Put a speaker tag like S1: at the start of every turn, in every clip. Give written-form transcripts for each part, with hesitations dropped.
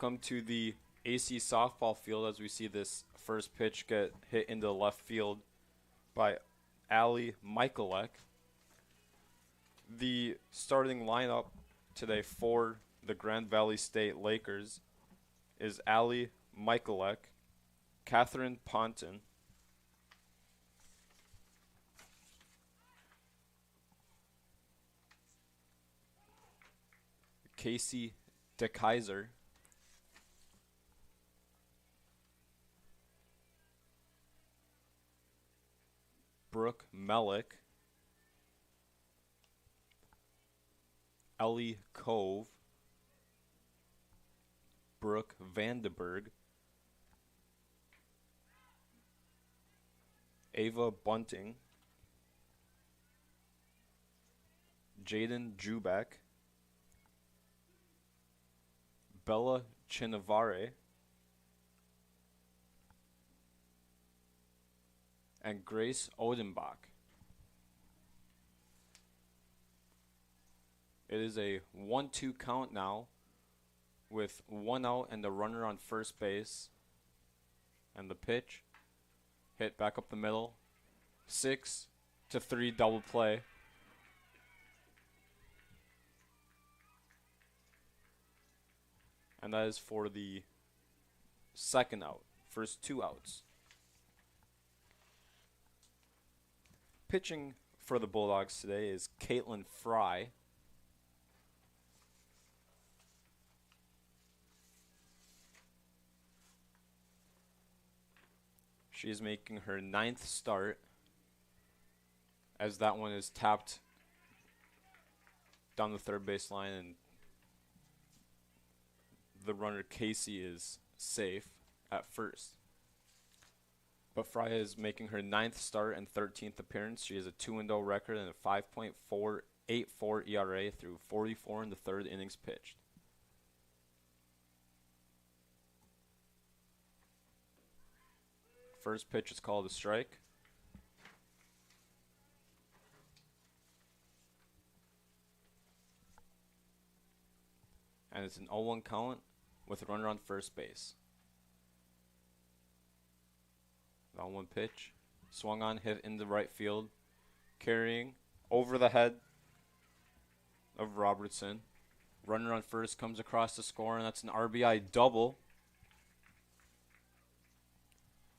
S1: Welcome to the AC softball field as we see this first pitch get hit into the left field by Ali Michalek. The starting lineup today for the Grand Valley State Lakers is Ali Michalek, Catherine Ponton, Casey DeKaiser, Brooke Mellick, Ellie Cove, Brooke Vandenberg, Ava Bunting, Jaden Jubek, Bella Chinavare, and Grace Odenbach. It is a 1-2 count now with 1 out and the runner on first base. And the pitch hit back up the middle. 6-3 double play. And that is for the second out. First 2 outs. Pitching for the Bulldogs today is Caitlin Fry. She is making her 9th start, as that one is tapped down the third baseline and the runner Casey is safe at first. But Fry is making her 9th start and 13th appearance. She has a 2-0 record and a 5.484 ERA through 44 in the 3rd innings pitched. First pitch is called a strike. And it's an 0-1 count with a runner on first base. The 0-1 pitch, swung on, hit into right field, carrying over the head of Robertson. Runner on first comes across to score, and that's an RBI double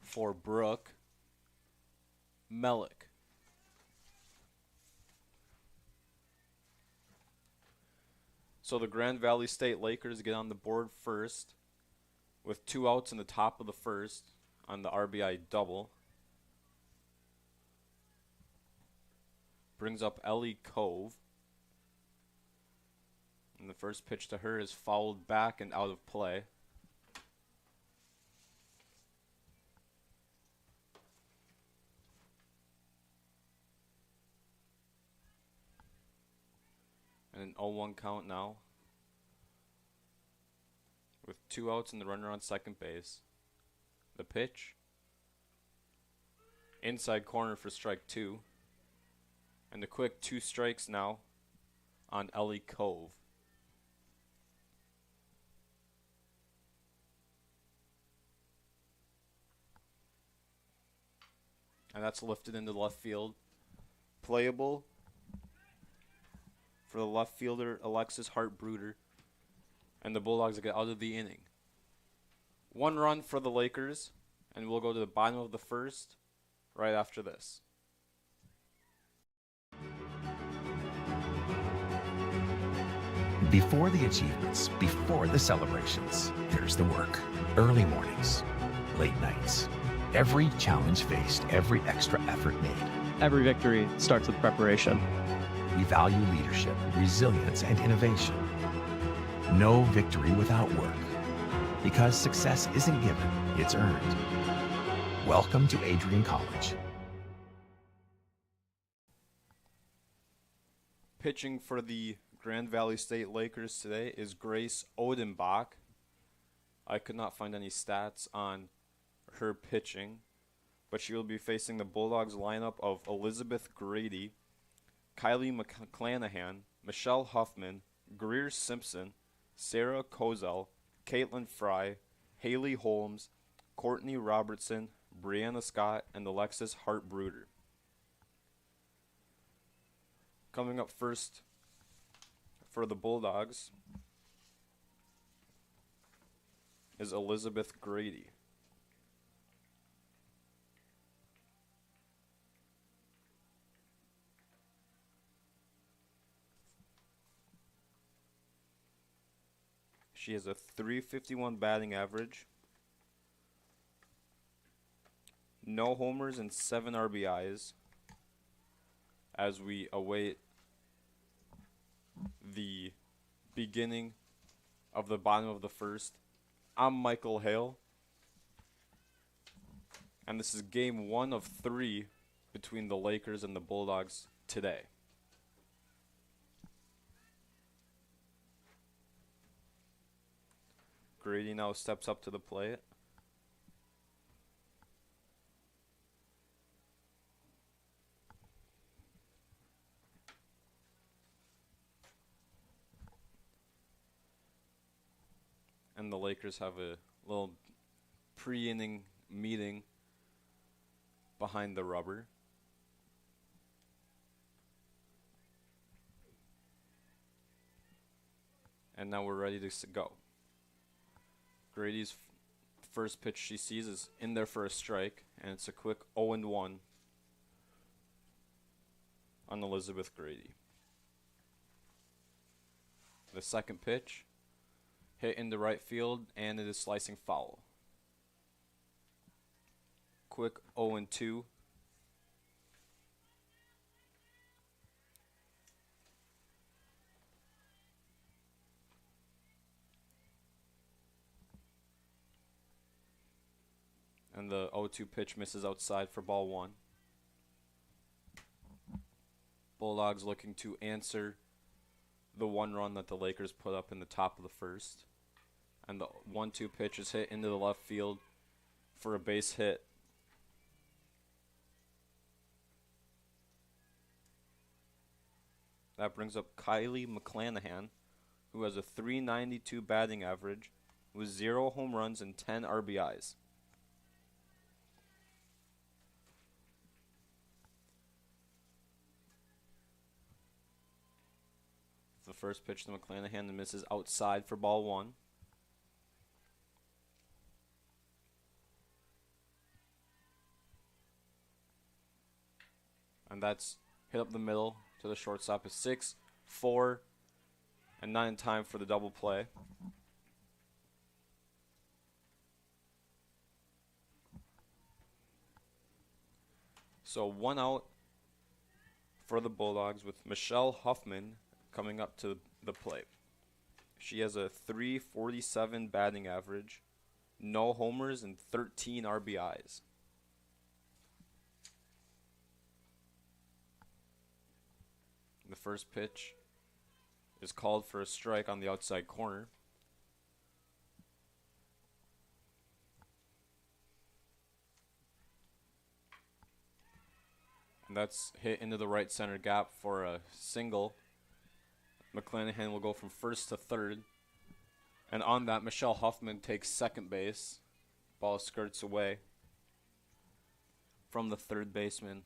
S1: for Brooke Mellick. So the Grand Valley State Lakers get on the board first with 2 outs in the top of the first on the RBI double. Brings up Ellie Cove. And the first pitch to her is fouled back and out of play. And an 0-1 count now, with 2 outs and the runner on second base. The pitch, inside corner for strike 2. And the quick 2 strikes now on Ellie Cove. And that's lifted into left field. Playable for the left fielder, Alexis Hart-Bruder. And the Bulldogs get out of the inning. 1 run for the Lakers, and we'll go to the bottom of the first right after this.
S2: Before the achievements, before the celebrations, there's the work. Early mornings, late nights. Every challenge faced, every extra effort made.
S3: Every victory starts with preparation.
S2: We value leadership, resilience, and innovation. No victory without work. Because success isn't given, it's earned. Welcome to Adrian College.
S1: Pitching for the Grand Valley State Lakers today is Grace Odenbach. I could not find any stats on her pitching, but she will be facing the Bulldogs lineup of Elizabeth Grady, Kylie McClanahan, Michelle Huffman, Greer Simpson, Sarah Kozel, Caitlin Fry, Haley Holmes, Courtney Robertson, Brianna Scott, and Alexis Hart-Bruder. Coming up first for the Bulldogs is Elizabeth Grady. She has a .351 batting average, no homers and 7 RBIs as we await the beginning of the bottom of the first. I'm Michael Hale, and this is game 1 of 3 between the Lakers and the Bulldogs today. Grady now steps up to the plate. And the Lakers have a little pre-inning meeting behind the rubber. And now we're ready to go. Grady's first pitch she sees is in there for a strike, and it's a quick 0-1 on Elizabeth Grady. The second pitch hit into right field, and it is slicing foul. Quick 0-2. And the 0-2 pitch misses outside for ball 1. Bulldogs looking to answer the 1 run that the Lakers put up in the top of the first. And the 1-2 pitch is hit into the left field for a base hit. That brings up Kylie McClanahan, who has a .392 batting average with 0 home runs and 10 RBIs. The first pitch to McClanahan and misses outside for ball 1. And that's hit up the middle to the shortstop. Is 6, 4, and not in time for the double play. So 1 out for the Bulldogs with Michelle Huffman coming up to the plate. She has a .347 batting average, no homers, and 13 RBIs. The first pitch is called for a strike on the outside corner. And that's hit into the right center gap for a single. McClanahan will go from first to third. And on that, Michelle Huffman takes second base. Ball skirts away from the third baseman,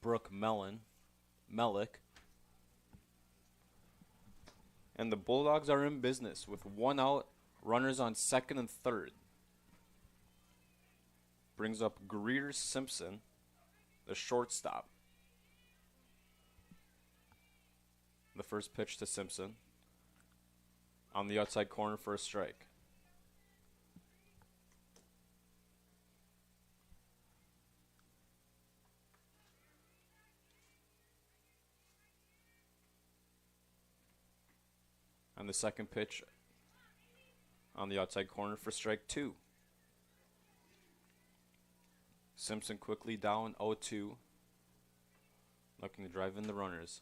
S1: Brooke Mellick. And the Bulldogs are in business with 1 out, runners on second and third. Brings up Greer Simpson, the shortstop. The first pitch to Simpson on the outside corner for a strike. And the second pitch on the outside corner for strike 2. Simpson quickly down 0-2, looking to drive in the runners.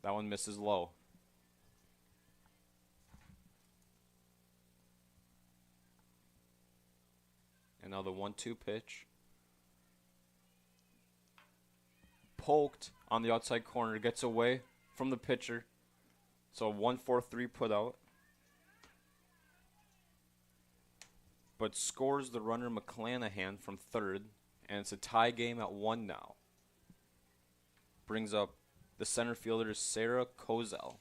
S1: That one misses low. And now the 1-2 pitch. Poked on the outside corner, gets away from the pitcher. So 1-4-3 put out. but scores the runner McClanahan from third, and it's a tie game at 1 now. Brings up the center fielder Sarah Kozel.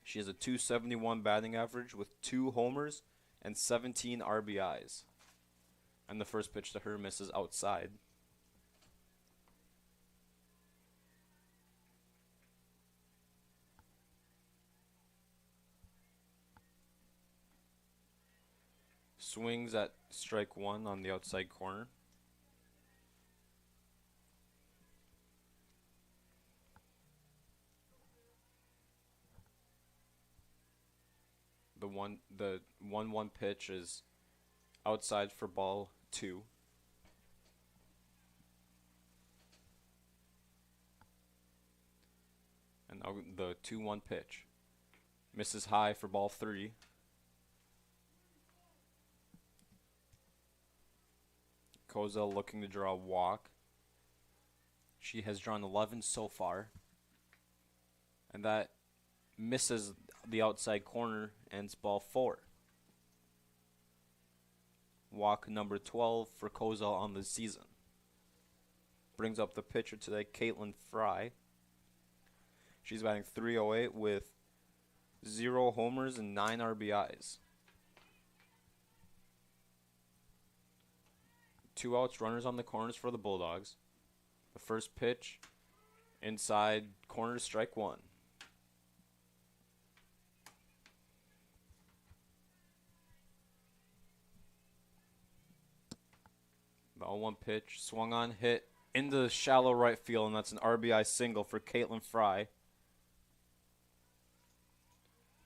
S1: She has a .271 batting average with 2 homers and 17 RBIs. And the first pitch to her misses outside. Swings at strike 1 on the outside corner. The 1-1 pitch is outside for ball 2. And now the 2-1 pitch misses high for ball 3. Kozel looking to draw a walk. She has drawn 11 so far. And that misses the outside corner, and it's ball 4. Walk number 12 for Kozel on the season. Brings up the pitcher today, Caitlin Fry. She's batting .308 with 0 homers and 9 RBIs. 2 outs, runners on the corners for the Bulldogs. The first pitch, inside corner, strike 1. The 0-1 pitch, swung on, hit into the shallow right field, and that's an RBI single for Caitlin Fry.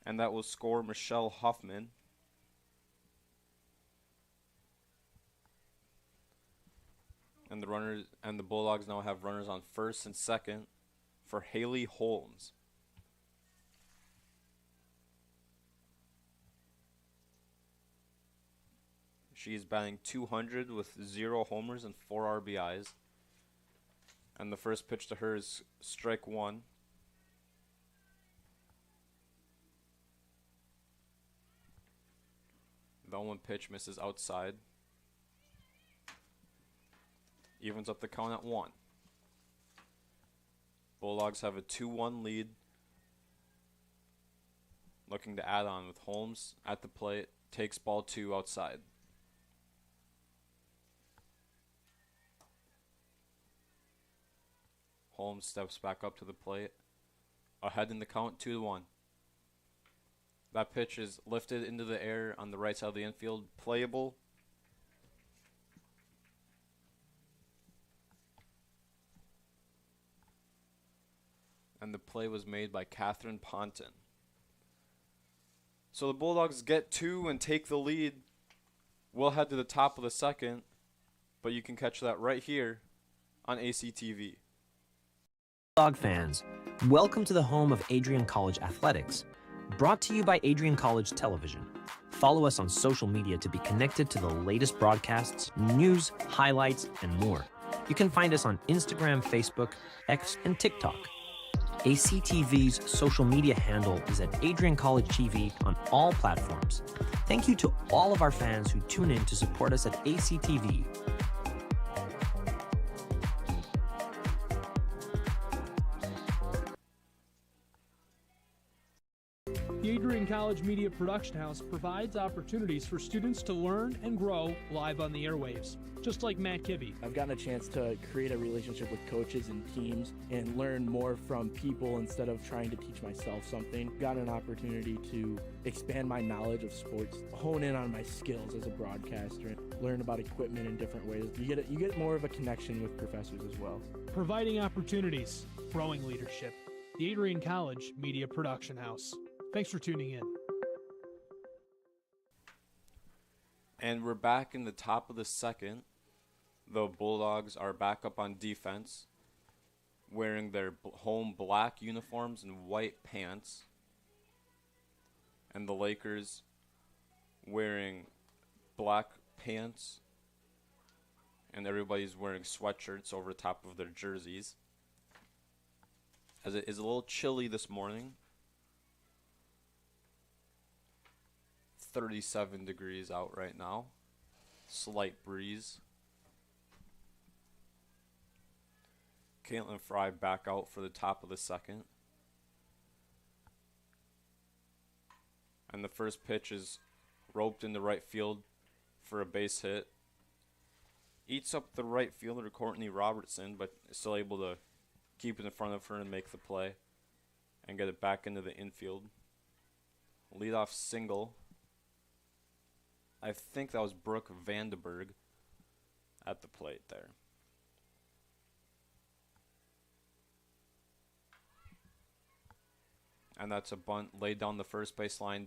S1: And that will score Michelle Huffman. And the Bulldogs now have runners on first and second for Haley Holmes. She is batting .200 with 0 homers and 4 RBIs. And the first pitch to her is strike 1. The 0-1 pitch misses outside. Evens up the count at 1. Bulldogs have a 2-1 lead. Looking to add on with Holmes at the plate. Takes ball 2 outside. Holmes steps back up to the plate. Ahead in the count, 2-1. That pitch is lifted into the air on the right side of the infield. Playable. And the play was made by Catherine Ponton. So the Bulldogs get 2 and take the lead. We'll head to the top of the second, but you can catch that right here on ACTV.
S4: Bulldog fans, welcome to the home of Adrian College Athletics, brought to you by Adrian College Television. Follow us on social media to be connected to the latest broadcasts, news, highlights, and more. You can find us on Instagram, Facebook, X, and TikTok. ACTV's social media handle is at Adrian College TV on all platforms. Thank you to all of our fans who tune in to support us at ACTV.
S5: The Adrian College Media Production House provides opportunities for students to learn and grow live on the airwaves, just like Matt Kibbe.
S6: I've gotten a chance to create a relationship with coaches and teams and learn more from people instead of trying to teach myself something. Got an opportunity to expand my knowledge of sports, hone in on my skills as a broadcaster, learn about equipment in different ways. You get more of a connection with professors as well.
S5: Providing opportunities, growing leadership. The Adrian College Media Production House. Thanks for tuning in.
S1: And we're back in the top of the second. The Bulldogs are back up on defense, wearing their home black uniforms and white pants. And the Lakers wearing black pants, and everybody's wearing sweatshirts over top of their jerseys. As it is a little chilly this morning. 37 degrees out right now. Slight breeze. Caitlin Fry back out for the top of the second. And the first pitch is roped into right field for a base hit. Eats up the right fielder Courtney Robertson, but is still able to keep it in front of her and make the play and get it back into the infield. Leadoff single. I think that was Brooke Vandenberg at the plate there. And that's a bunt laid down the first baseline.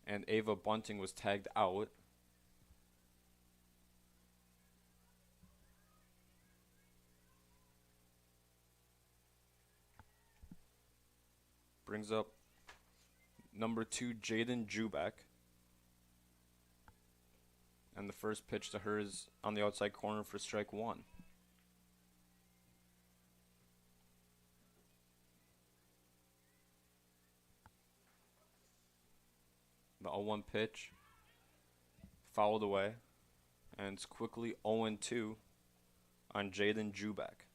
S1: And Ava Bunting was tagged out. Brings up number 2, Jaden Jubek. And the first pitch to her is on the outside corner for strike 1. The 0-1 pitch fouled away, and it's quickly 0-2 on Jaden Jubek.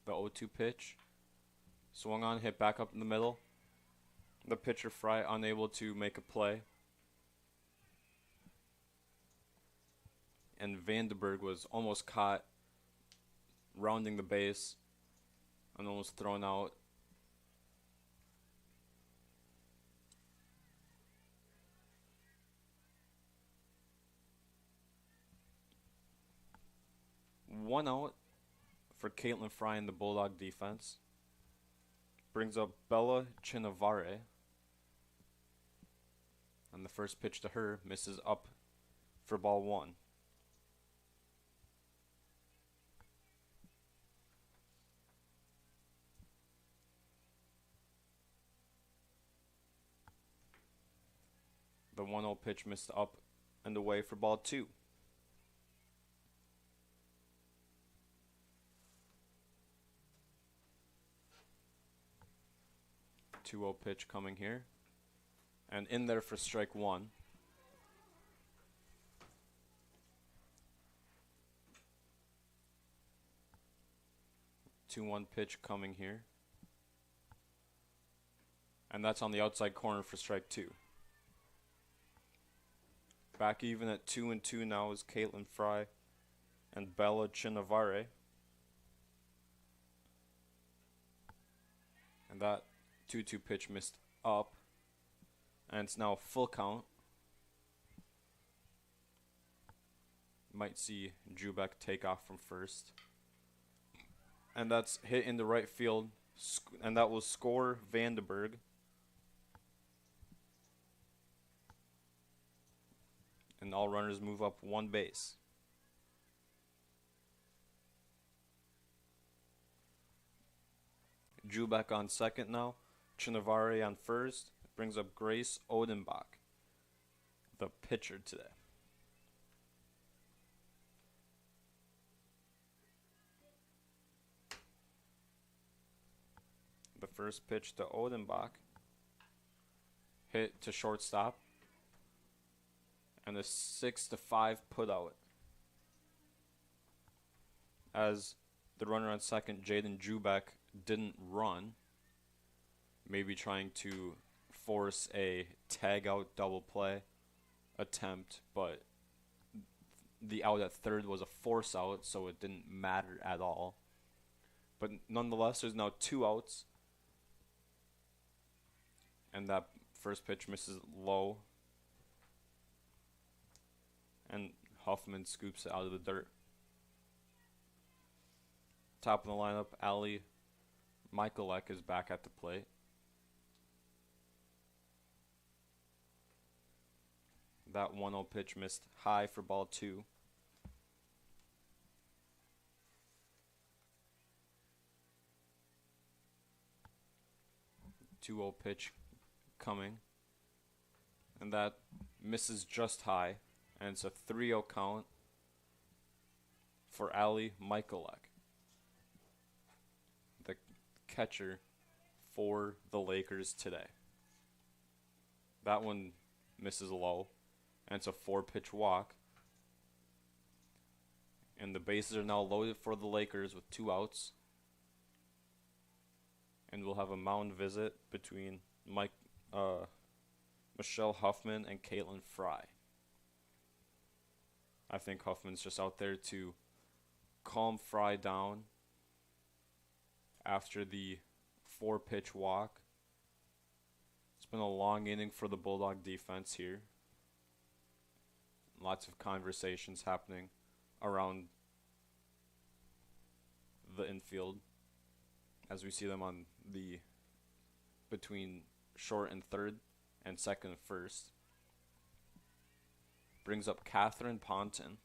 S1: The 0-2 pitch swung on, hit back up in the middle. The pitcher Fry unable to make a play. And Vandenberg was almost caught rounding the base and almost thrown out. One out for Caitlin Fry in the Bulldog defense. Brings up Bella Chinavare. And the first pitch to her misses up for ball 1. The 1-0 pitch missed up and away for ball 2. 2-0 pitch coming here. And in there for strike 1. Two-one pitch coming here. And that's on the outside corner for strike 2. Back even at 2-2 now is Caitlin Fry and Bella Chinavare. And that 2-2 pitch missed up. And it's now full count. Might see Jubek take off from first. And that's hit into right field. And that will score Vandenberg. And all runners move up one base. Jubek on second now. Chinavare on first. Brings up Grace Odenbach, the pitcher today. The first pitch to Odenbach. Hit to shortstop. And a 6-5 put out. As the runner on second, Jaden Jubek, didn't run. Maybe trying to force a tag out double play attempt, but the out at third was a force out, so it didn't matter at all. But nonetheless, there's now 2 outs. And that first pitch misses low. And Huffman scoops it out of the dirt. Top of the lineup, Ali Michalek is back at the plate. That 1-0 pitch missed high for ball 2. Two 2-0 pitch coming. And that misses just high, and it's a 3-0 count for Ali Michaelek, the catcher for the Lakers today. That one misses low, and it's a 4-pitch walk. And the bases are now loaded for the Lakers with 2 outs. And we'll have a mound visit between Michelle Huffman and Caitlin Fry. I think Huffman's just out there to calm Fry down after the 4-pitch walk. It's been a long inning for the Bulldog defense here. Lots of conversations happening around the infield as we see them on the between short and third and second and first. Brings up Catherine Ponton.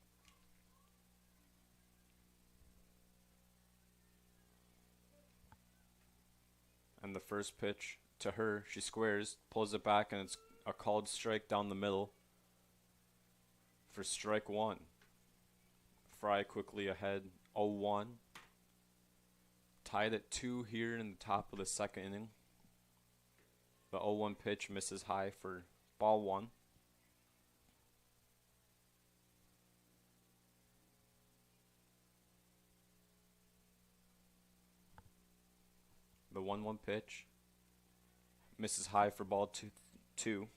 S1: And the first pitch to her, she squares, pulls it back, and it's a called strike down the middle for strike 1. Fry quickly ahead, 0-1. Tied at 2 here in the top of the second inning. The 0-1 pitch misses high for ball 1. The 1-1 pitch misses high for ball 2.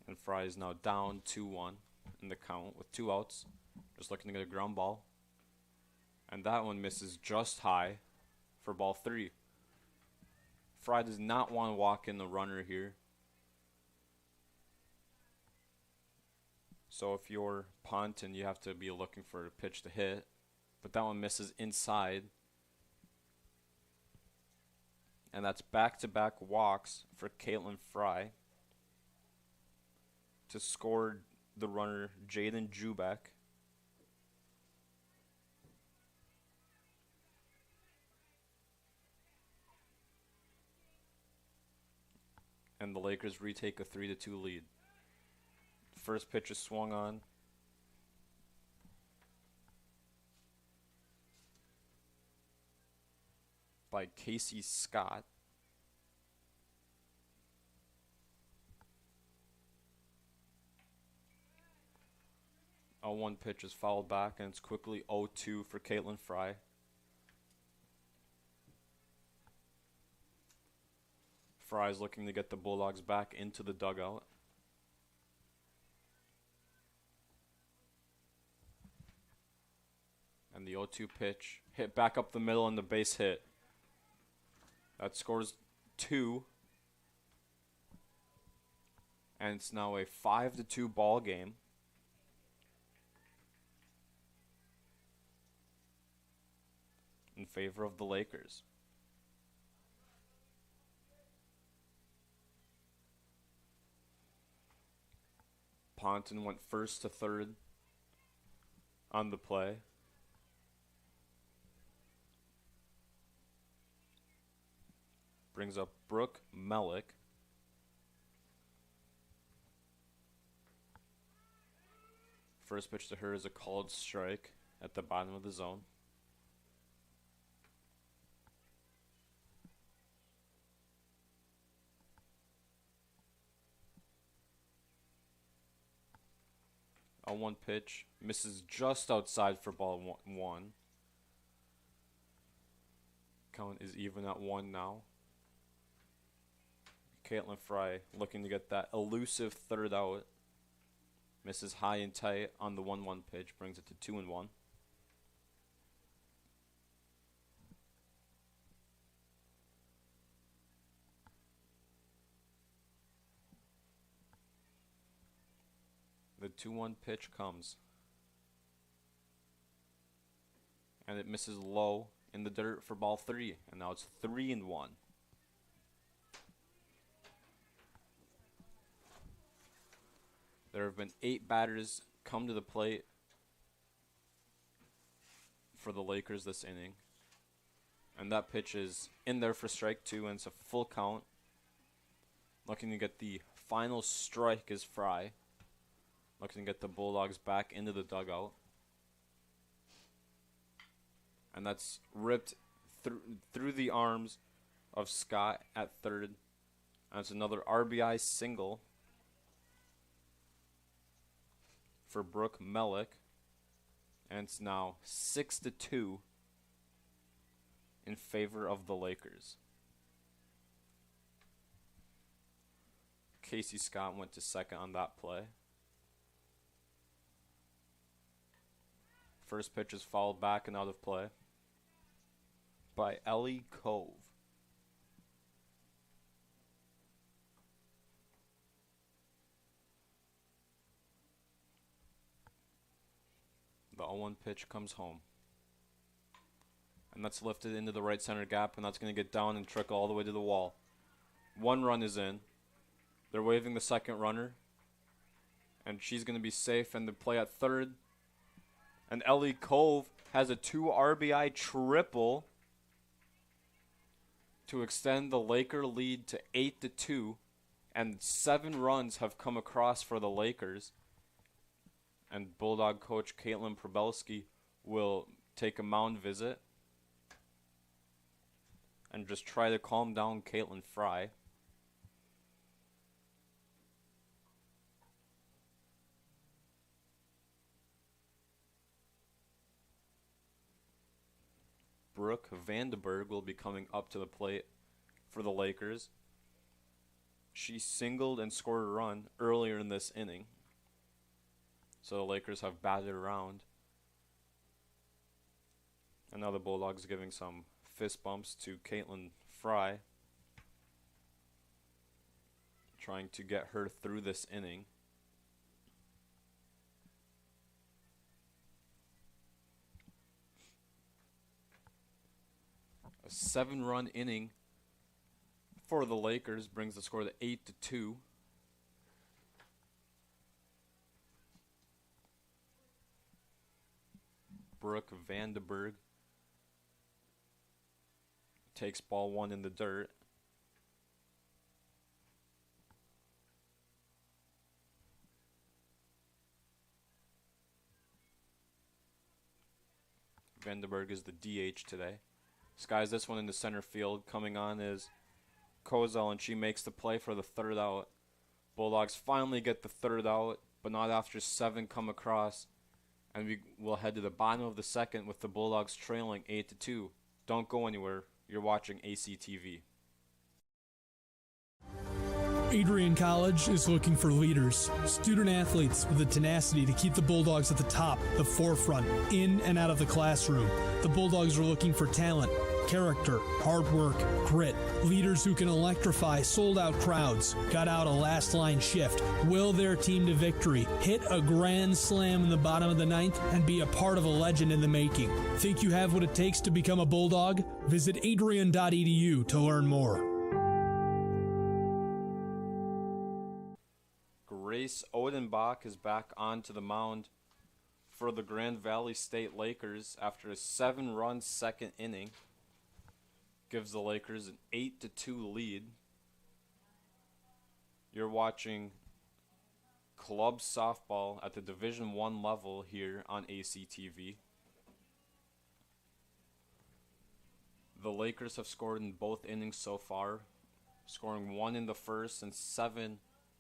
S1: And Fry is now down 2-1 in the count with 2 outs. Just looking to get a ground ball. And that one misses just high for ball 3. Fry does not want to walk in the runner here. So if you're Ponton, you have to be looking for a pitch to hit. But that one misses inside. And that's back-to-back walks for Caitlin Fry to score the runner Jaden Jubek. And the Lakers retake a 3-2 lead. First pitch is swung on. By Casey Scott. A 1 pitch is fouled back, and it's quickly 0-2 for Caitlin Fry. Fry's looking to get the Bulldogs back into the dugout. And the 0-2 pitch hit back up the middle and the base hit. That scores 2. And it's now a 5-2 ball game. In favor of the Lakers. Ponton went first to third on the play. Brings up Brooke Mellick. First pitch to her is a called strike at the bottom of the zone. A 1 pitch misses just outside for ball 1. Count is even at 1 now. Caitlin Fry looking to get that elusive third out. Misses high and tight on the 1-1 pitch, brings it to 2-1. The 2-1 pitch comes. And it misses low in the dirt for ball 3. And now it's 3-1. There have been 8 batters come to the plate for the Lakers this inning. And that pitch is in there for strike 2, and it's a full count Looking to get the final strike is Fry. Looking to get the Bulldogs back into the dugout. And that's ripped through the arms of Scott at third. And it's another RBI single for Brooke Mellick. And it's now 6-2 in favor of the Lakers. Casey Scott went to second on that play. First pitch is fouled back and out of play by Ellie Cove. The 0-1 pitch comes home. And that's lifted into the right center gap, and that's going to get down and trickle all the way to the wall. 1 run is in. They're waving the second runner. And she's going to be safe and the play at third. And Ellie Cove has a 2 RBI triple to extend the Laker lead to 8-2. And 7 runs have come across for the Lakers. And Bulldog coach Caitlin Probelski will take a mound visit and just try to calm down Caitlin Fry. Brooke Vandenberg will be coming up to the plate for the Lakers. She singled and scored a run earlier in this inning. So the Lakers have batted around. And now the Bulldogs giving some fist bumps to Caitlin Fry, trying to get her through this inning. A 7-run inning for the Lakers brings the score to 8-2. Brooke Vandenberg takes ball 1 in the dirt. Vandenberg is the DH today. Skies this one into center field. Coming on is Kozel, and she makes the play for the 3rd out. Bulldogs finally get the 3rd out, but not after 7 come across. And we will head to the bottom of the 2nd with the Bulldogs trailing 8-2. Don't go anywhere. You're watching ACTV.
S5: Adrian College is looking for leaders, student athletes with the tenacity to keep the Bulldogs at the top, the forefront, in and out of the classroom. The Bulldogs are looking for talent, character, hard work, grit, leaders who can electrify sold-out crowds, got out a last-line shift, will their team to victory, hit a grand slam in the bottom of the 9th, and be a part of a legend in the making. Think you have what it takes to become a Bulldog? Visit adrian.edu to learn more.
S1: Grace Odenbach is back onto the mound for the Grand Valley State Lakers after a 7-run second inning. Gives the Lakers an 8-2 lead. You're watching club softball at the Division I level here on ACTV. The Lakers have scored in both innings so far, scoring 1 in the first and 7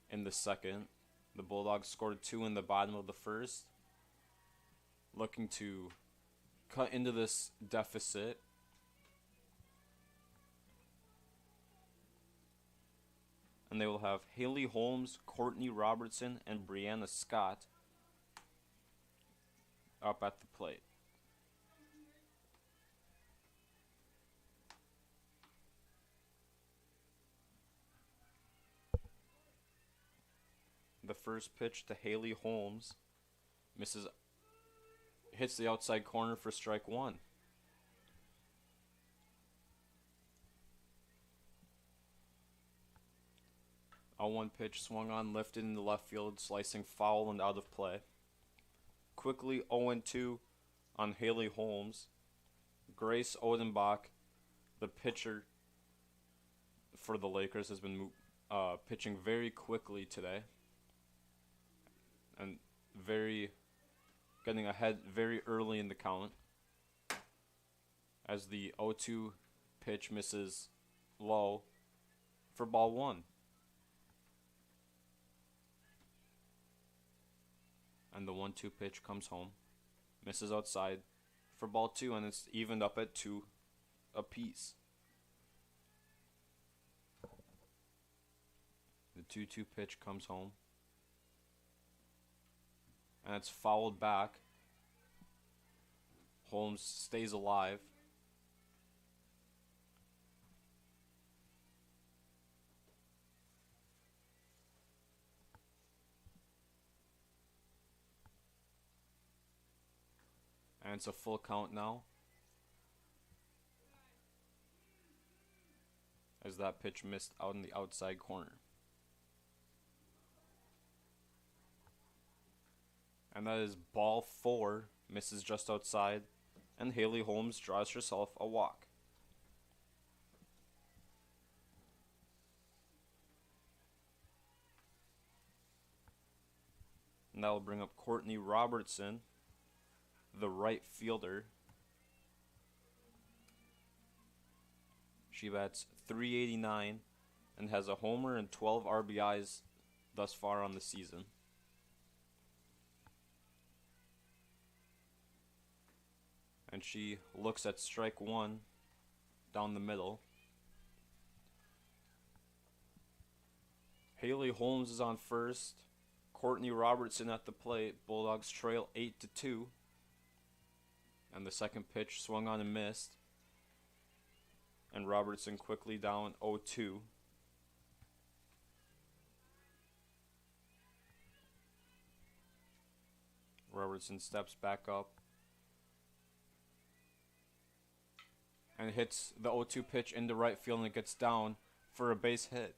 S1: in the second. The Bulldogs scored 2 in the bottom of the first, looking to cut into this deficit. And they will have Haley Holmes, Courtney Robertson, and Brianna Scott up at the plate. The first pitch to Haley Holmes hits the outside corner for strike 1. A 1 pitch swung on, lifted into left field, slicing foul and out of play. Quickly 0-2 on Haley Holmes. Grace Odenbach, the pitcher for the Lakers, has been pitching very quickly today. And getting ahead very early in the count. As the 0-2 pitch misses low for ball 1. And the 1-2 pitch comes home. Misses outside for ball 2, and it's evened up at 2 apiece. The 2-2 pitch comes home. And it's fouled back. Holmes stays alive. And it's a full count now. As that pitch missed out in the outside corner. And that is ball 4, misses just outside, and Haley Holmes draws herself a walk. And that will bring up Courtney Robertson, the right fielder. She bats .389 and has a homer and 12 RBIs thus far on the season. And she looks at strike 1 down the middle. Haley Holmes is on first. Courtney Robertson at the plate. Bulldogs trail 8-2. And the second pitch swung on and missed. And Robertson quickly down 0-2. Robertson steps back up. And hits the 0-2 pitch into right field, and it gets down for a base hit.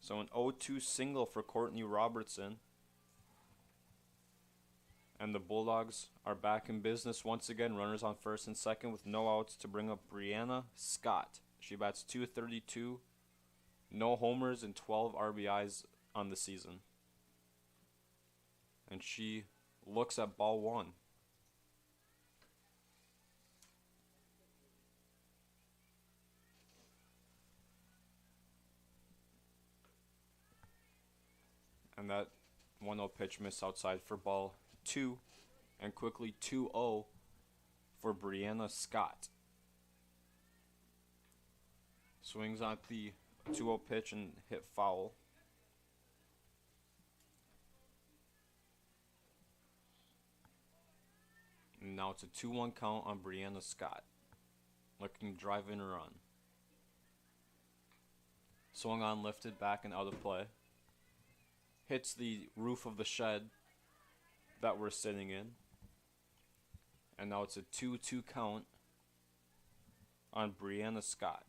S1: So an 0-2 single for Courtney Robertson. And the Bulldogs are back in business once again. Runners on first and second with no outs to bring up Brianna Scott. She bats .232, no homers and 12 RBIs on the season. And she looks at ball 1. And that 1-0 pitch missed outside for ball 2. And quickly 2-0 for Brianna Scott. Swings at the 2-0 pitch and hit foul. And now it's a 2-1 count on Brianna Scott. Looking to drive in a run. Swung on, lifted, back and out of play. Hits the roof of the shed that we're sitting in. And now it's a 2-2 count on Brianna Scott.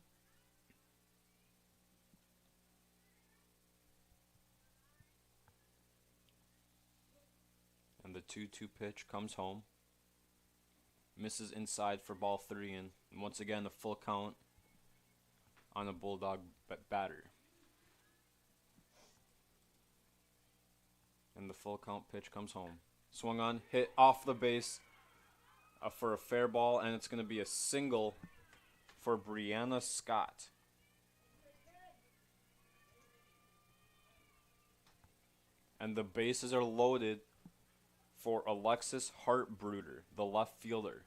S1: And the 2-2 pitch comes home. Misses inside for ball 3, and once again a full count on a Bulldog batter. And the full count pitch comes home. Swung on, hit off the base for a fair ball, and it's going to be a single for Brianna Scott. And the bases are loaded for Alexis Hartbruder, the left fielder.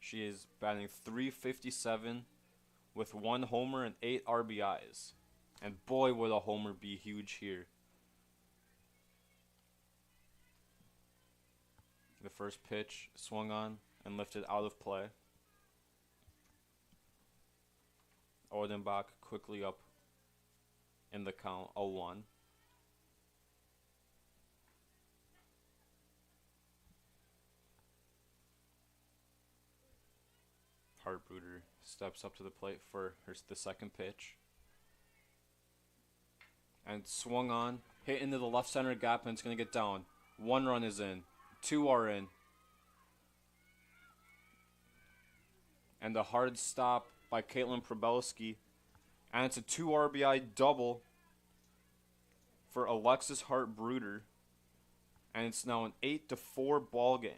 S1: She is batting .357 with 1 homer and 8 RBIs. And boy, would a homer be huge here. The first pitch swung on and lifted out of play. Odenbach quickly up in the count, 0-1. Hartbruder steps up to the plate for the second pitch. And swung on, hit into the left center gap, and it's going to get down. 1 run is in. 2 are in. And a hard stop by Caitlin Probelski. And it's a 2 RBI double for Alexis Hart-Bruder. And it's now an 8-4 ball game.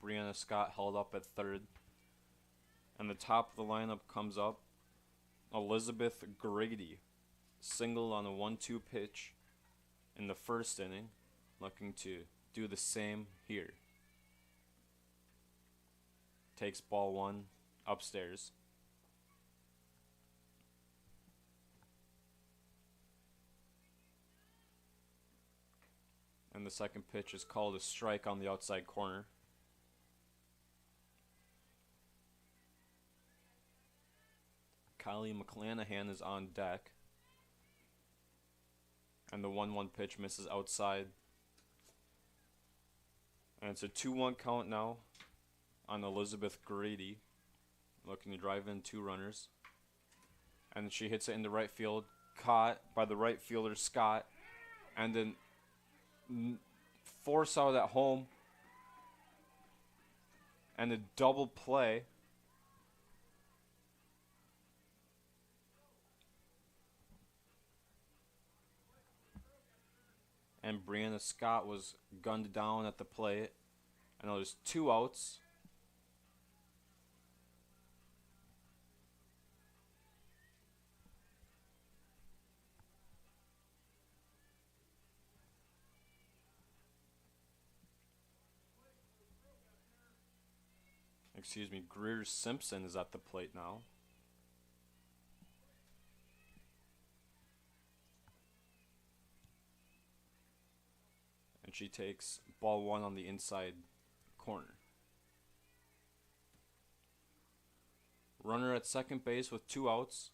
S1: Brianna Scott held up at third. And the top of the lineup comes up. Elizabeth Grady singled on a 1-2 pitch in the first inning. Looking to do the same here. Takes ball 1 upstairs. And the second pitch is called a strike on the outside corner. Kylie McClanahan is on deck. And the 1-1 pitch misses outside. And it's a 2-1 count now on Elizabeth Grady. Looking to drive in 2 runners. And she hits it into right field. Caught by the right fielder, Scott. And then force out at home. And a double play. And Brianna Scott was gunned down at the plate. And there's 2 outs. Excuse me, Greer Simpson is at the plate now. And she takes ball 1 on the inside corner. Runner at second base with 2 outs.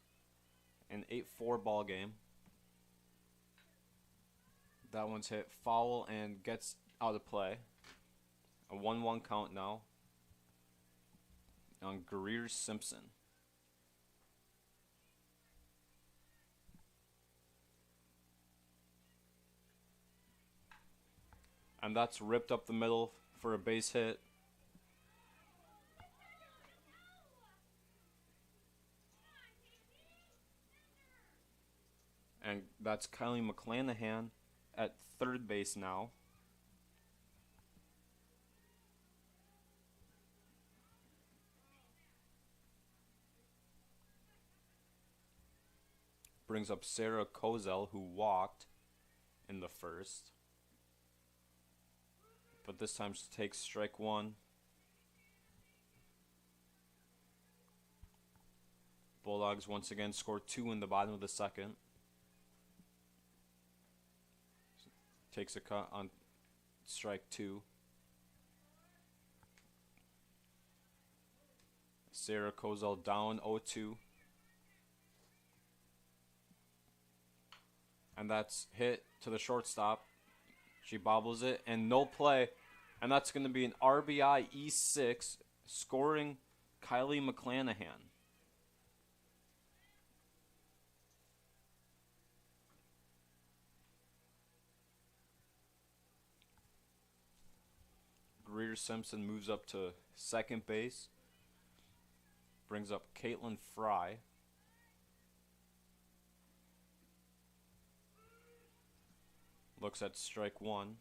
S1: An 8-4 ball game. That one's hit foul and gets out of play. A 1-1 count now on Greer Simpson. And that's ripped up the middle for a base hit. And that's Kylie McClanahan at third base now. Brings up Sarah Kozel, who walked in the first. But this time she takes strike 1. Bulldogs once again score 2 in the bottom of the second. Takes a cut on strike 2. Sarah Kozel down 0-2. And that's hit to the shortstop. She bobbles it and no play. And that's going to be an RBI E6 scoring Kylie McClanahan. Greer Simpson moves up to second base. Brings up Caitlin Fry. Looks at strike 1.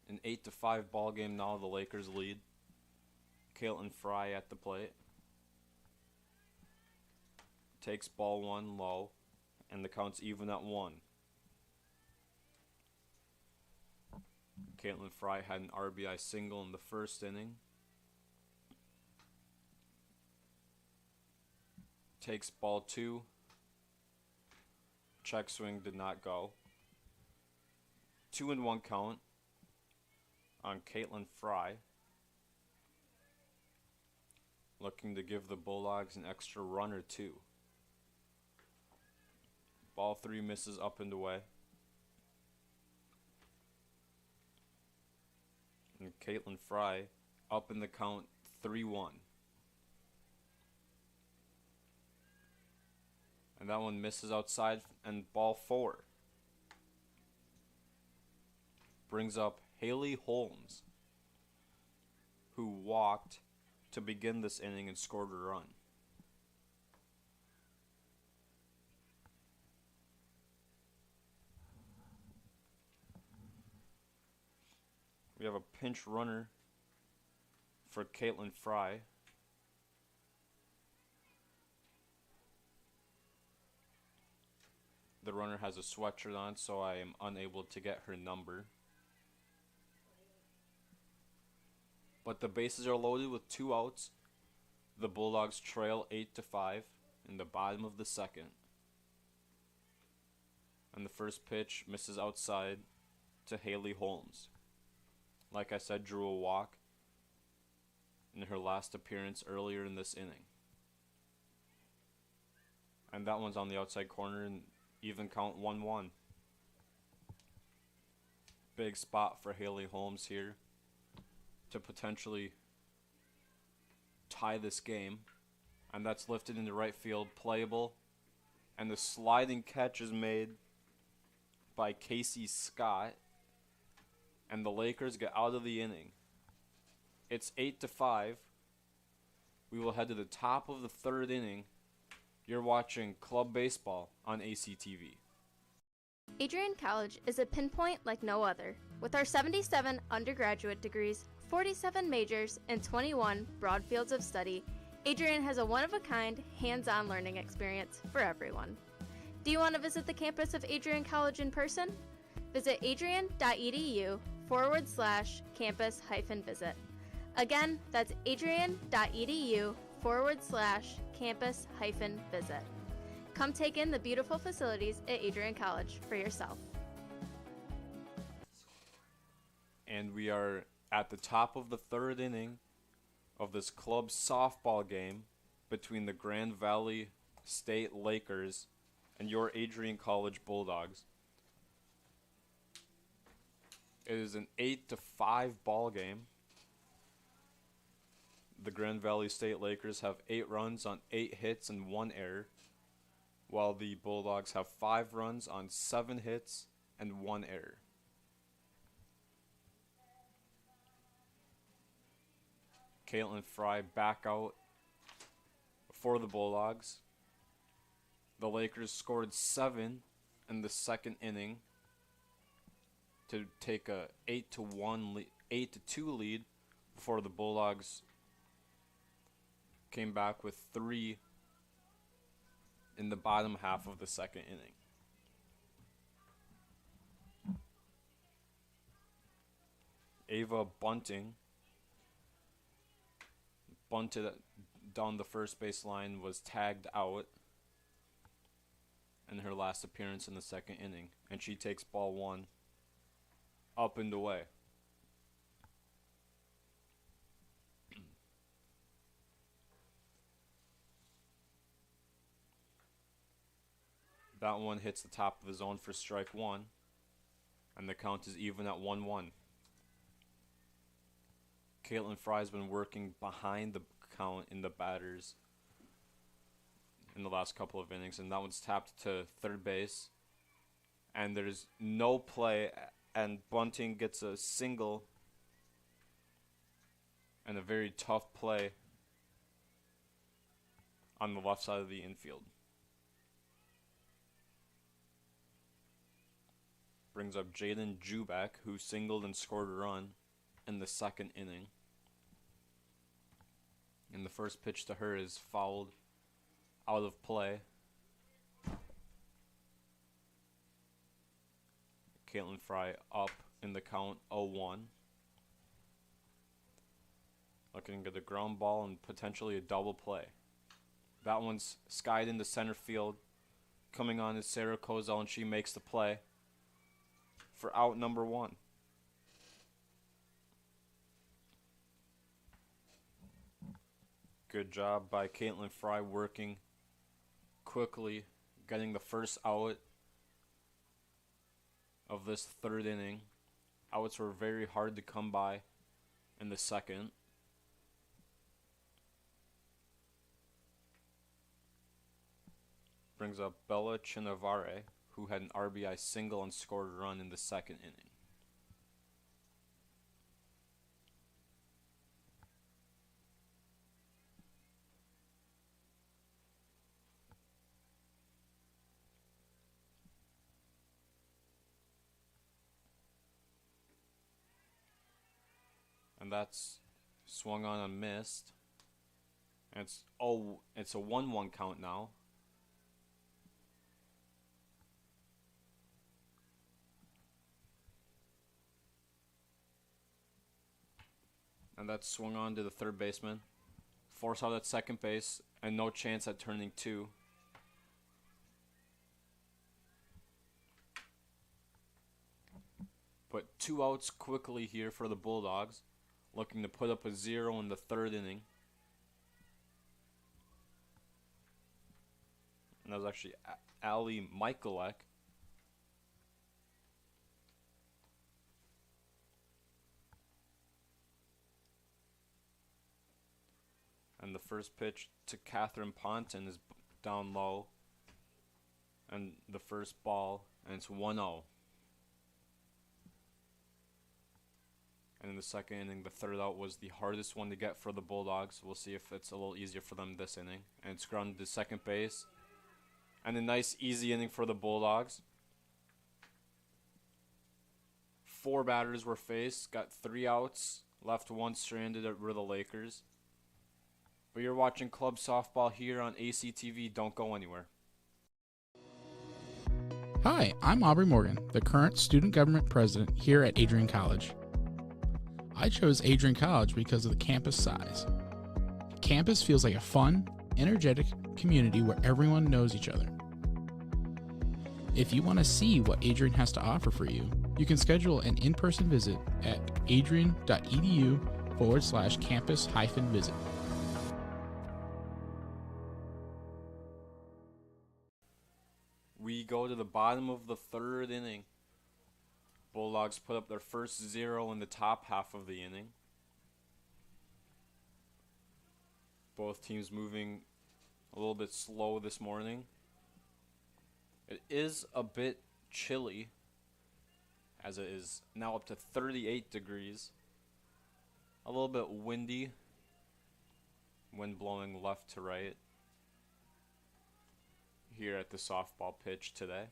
S1: An 8-5 ball game now. The Lakers lead. Caitlin Fry at the plate. Takes ball 1 low. And the count's even at 1. Caitlin Fry had an RBI single in the first inning. Takes ball 2. Check swing did not go. 2-1 count on Caitlin Fry. Looking to give the Bulldogs an extra run or 2. Ball 3 misses up and away. And Caitlin Fry up in the count 3-1. And that one misses outside, and ball 4. Brings up Haley Holmes, who walked to begin this inning and scored a run. We have a pinch runner for Caitlin Fry. The runner has a sweatshirt on, so I am unable to get her number. But the bases are loaded with 2 outs. The Bulldogs trail 8-5 in the bottom of the second. And the first pitch misses outside to Haley Holmes. Like I said, drew a walk in her last appearance earlier in this inning. And that one's on the outside corner and even count 1-1. Big spot for Haley Holmes here to potentially tie this game. And that's lifted into right field, playable. And the sliding catch is made by Casey Scott. And the Lakers get out of the inning. It's 8-5. We will head to the top of the 3rd inning. You're watching Club Baseball on ACTV.
S7: Adrian College is a pinpoint like no other. With our 77 undergraduate degrees, 47 majors, and 21 broad fields of study, Adrian has a one-of-a-kind, hands-on learning experience for everyone. Do you want to visit the campus of Adrian College in person? Visit adrian.edu/campus-visit. Again, that's adrian.edu/campus-visit. Come take in the beautiful facilities at Adrian College for yourself.
S1: And we are at the top of the 3rd inning of this club softball game between the Grand Valley State Lakers and your Adrian College Bulldogs. It is an 8-5 ball game. The Grand Valley State Lakers have 8 runs on 8 hits and 1 error, while the Bulldogs have 5 runs on 7 hits and 1 error. Caitlin Fry back out for the Bulldogs. The Lakers scored 7 in the 2nd inning to take a 8-2 lead before the Bulldogs came back with 3 in the bottom half of the 2nd inning. Ava Bunting bunted down the first base line, was tagged out in her last appearance in the 2nd inning, and she takes ball 1 up and away. That one hits the top of the zone for strike 1, and the count is even at 1-1. Caitlin Fry's been working behind the count in the batters in the last couple of innings, and that one's tapped to 3rd base, and there's no play, and Bunting gets a single and a very tough play on the left side of the infield. Brings up Jaden Jubak, who singled and scored a run in the 2nd inning. And the first pitch to her is fouled out of play. Caitlin Fry up in the count 0-1. Looking at the ground ball and potentially a double play. That one's skied into center field. Coming on is Sarah Kozel, and she makes the play for out number 1. Good job by Caitlin Fry working quickly, getting the first out of this 3rd inning. Outs were very hard to come by in the 2nd. Brings up Bella Chinavare, who had an RBI single and scored a run in the second inning. And that's swung on and missed. And it's a 1-1 count now. And that's swung on to the third baseman. Force out at second base and no chance at turning 2. But 2 outs quickly here for the Bulldogs, looking to put up a 0 in the third inning. And that was actually Ali Michalek. And the first pitch to Catherine Ponton is down low. And the first ball, and it's 1-0. And in the second inning, the third out was the hardest one to get for the Bulldogs. We'll see if it's a little easier for them this inning. And it's grounded to second base. And a nice, easy inning for the Bulldogs. 4 batters were faced, got 3 outs, left 1 stranded were the Lakers. But you're watching club softball here on ACTV. Don't go anywhere.
S8: Hi, I'm Aubrey Morgan, the current student government president here at Adrian College. I chose Adrian College because of the campus size. Campus feels like a fun, energetic community where everyone knows each other. If you want to see what Adrian has to offer for you, you can schedule an in-person visit at adrian.edu/campus-visit.
S1: We go to the bottom of the third inning. Bulldogs put up their first 0 in the top half of the inning. Both teams moving a little bit slow this morning. It is a bit chilly, as it is now up to 38 degrees. A little bit windy. Wind blowing left to right here at the softball pitch today.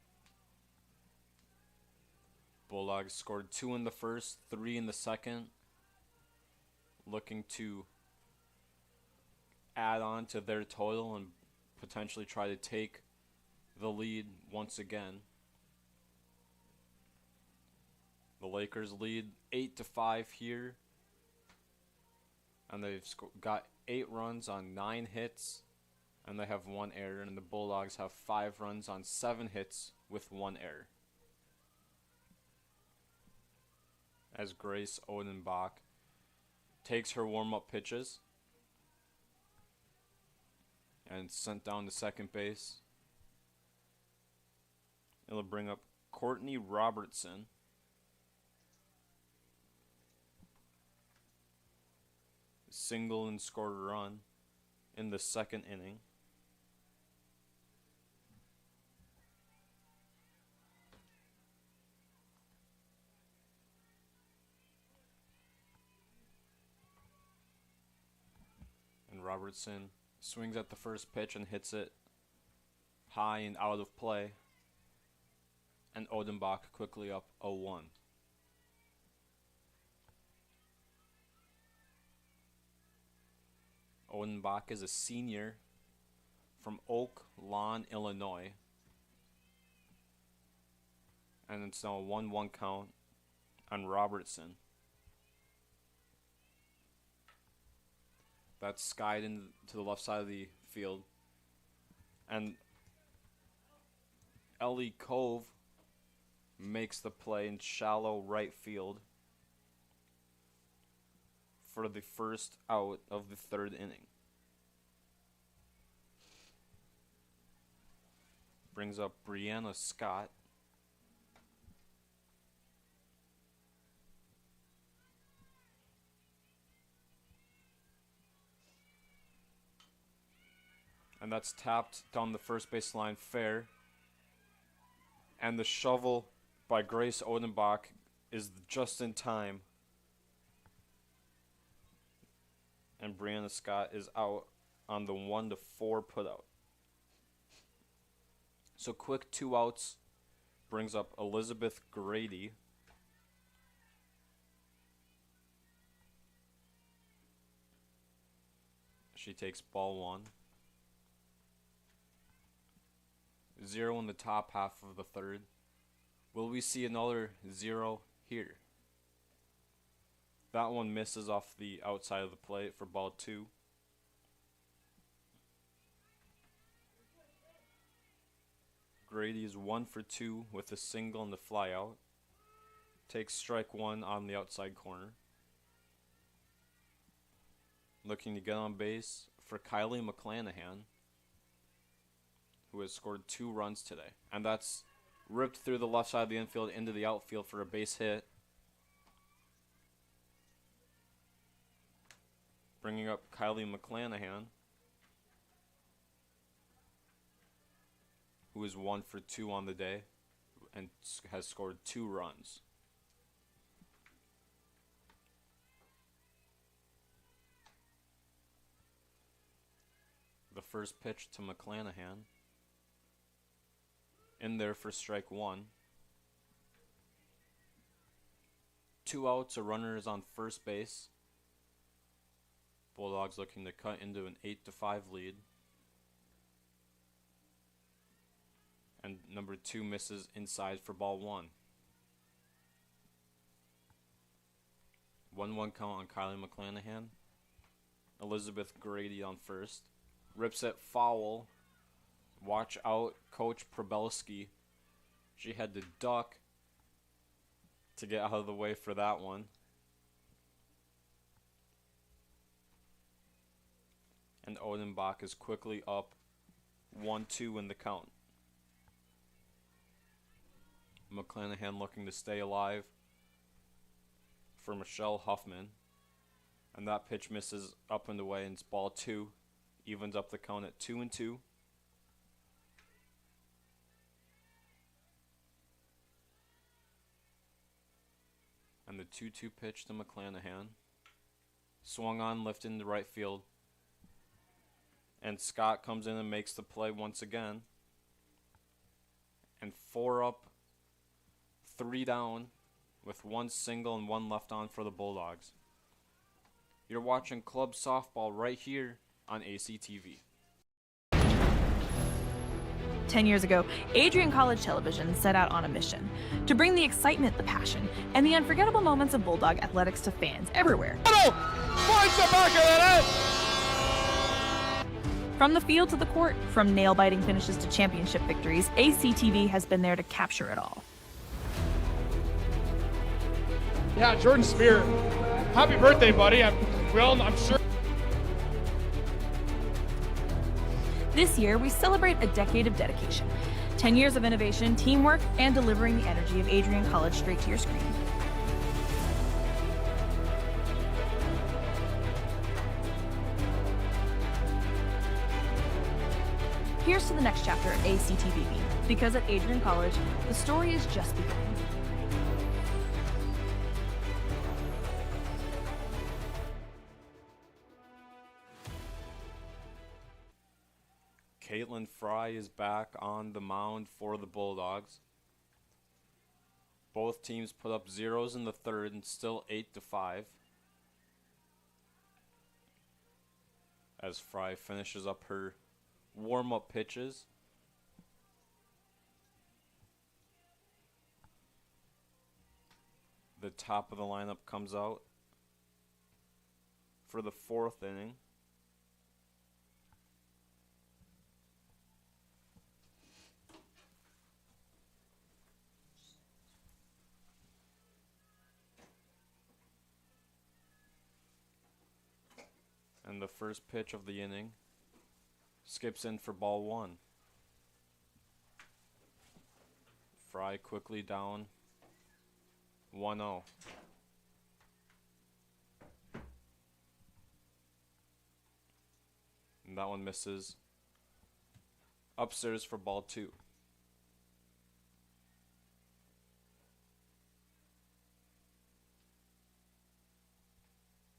S1: Bulldogs scored 2 in the first, 3 in the second, looking to add on to their total and potentially try to take the lead once again. The Lakers lead 8-5 here, and they've got 8 runs on 9 hits, and they have 1 error, and the Bulldogs have 5 runs on 7 hits with 1 error. As Grace Odenbach takes her warm-up pitches and sent down to second base. It'll bring up Courtney Robertson. Single and scored a run in the second inning. And Robertson swings at the first pitch and hits it high and out of play. And Odenbach quickly up 0-1. Odenbach is a senior from Oak Lawn, Illinois. And it's now a 1-1 count on Robertson. That's skied into the left side of the field. And Ellie Cove makes the play in shallow right field for the first out of the third inning. Brings up Brianna Scott. And And that's tapped down the first baseline fair. And the shovel by Grace Odenbach is just in time. And Brianna Scott is out on the 1-4 putout. So quick 2 outs brings up Elizabeth Grady. She takes ball 1. 0 in the top half of the third. Will we see another 0 here? That one misses off the outside of the plate for ball 2. Grady is 1 for 2 with a single and the fly out. Takes strike 1 on the outside corner. Looking to get on base for Kylie McClanahan, who has scored 2 runs today. And that's ripped through the left side of the infield into the outfield for a base hit. Bringing up Kylie McClanahan, who is 1 for 2 on the day and has scored 2 runs. The first pitch to McClanahan. In there for strike 1. 2 outs, a runner is on first base. Bulldogs looking to cut into an 8-5 lead. And number 2 misses inside for ball 1. 1-1 count on Kylie McClanahan. Elizabeth Grady on first. Rips it foul. Watch out, Coach Probelski. She had to duck to get out of the way for that one. And Odenbach is quickly up 1-2 in the count. McClanahan looking to stay alive for Michelle Huffman. And that pitch misses up and away, and it's ball 2. Evens up the count at 2-2. And the 2-2 pitch to McClanahan. Swung on, lifted into right field. And Scott comes in and makes the play once again. And 4 up, 3 down, with 1 single and 1 left on for the Bulldogs. You're watching club softball right here on ACTV.
S9: 10 years ago, Adrian College Television set out on a mission to bring the excitement, the passion, and the unforgettable moments of Bulldog athletics to fans everywhere. From the field to the court, from nail-biting finishes to championship victories, ACTV has been there to capture it all.
S10: Yeah, Jordan Spear, happy birthday, buddy. I'm sure.
S9: This year, we celebrate a decade of dedication, 10 years of innovation, teamwork, and delivering the energy of Adrian College straight to your screen. Here's to the next chapter at ACTV, because at Adrian College, the story is just beginning.
S1: Caitlin Fry is back on the mound for the Bulldogs. Both teams put up zeros in the third and still 8-5. As Fry finishes up her warm-up pitches. The top of the lineup comes out for the 4th inning. And the first pitch of the inning skips in for ball 1. Fry quickly down 1-0. And that one misses upstairs for ball 2.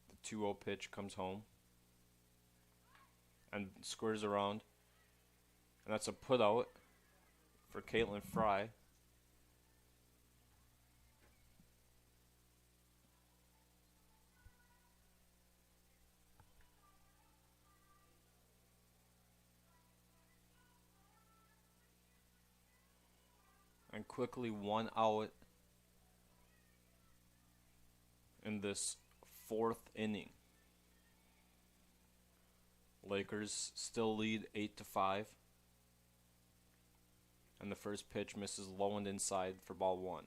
S1: The 2-0 pitch comes home and squares around. And that's a put out for Caitlin Fry. And quickly 1 out in this 4th inning. Lakers still lead 8-5. And the first pitch misses low and inside for ball 1.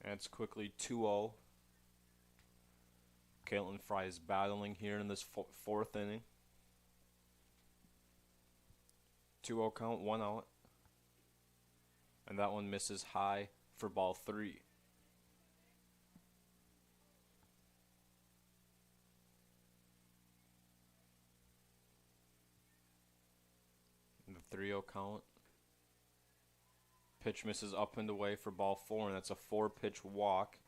S1: And it's quickly 2-0. Caitlin Fry is battling here in this 4th inning. 2-0 count, 1 out. And that one misses high for ball 3. And the 3-0 count. Pitch misses up and away for ball 4, and that's a 4-pitch walk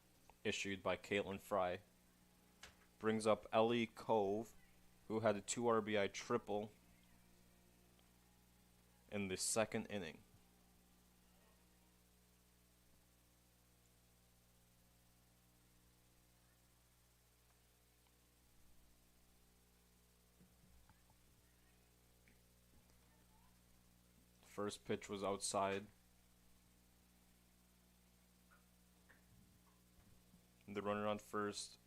S1: issued by Caitlin Fry. Brings up Ellie Cove, who had a 2 RBI triple in the 2nd inning. First pitch was outside. The runner on first,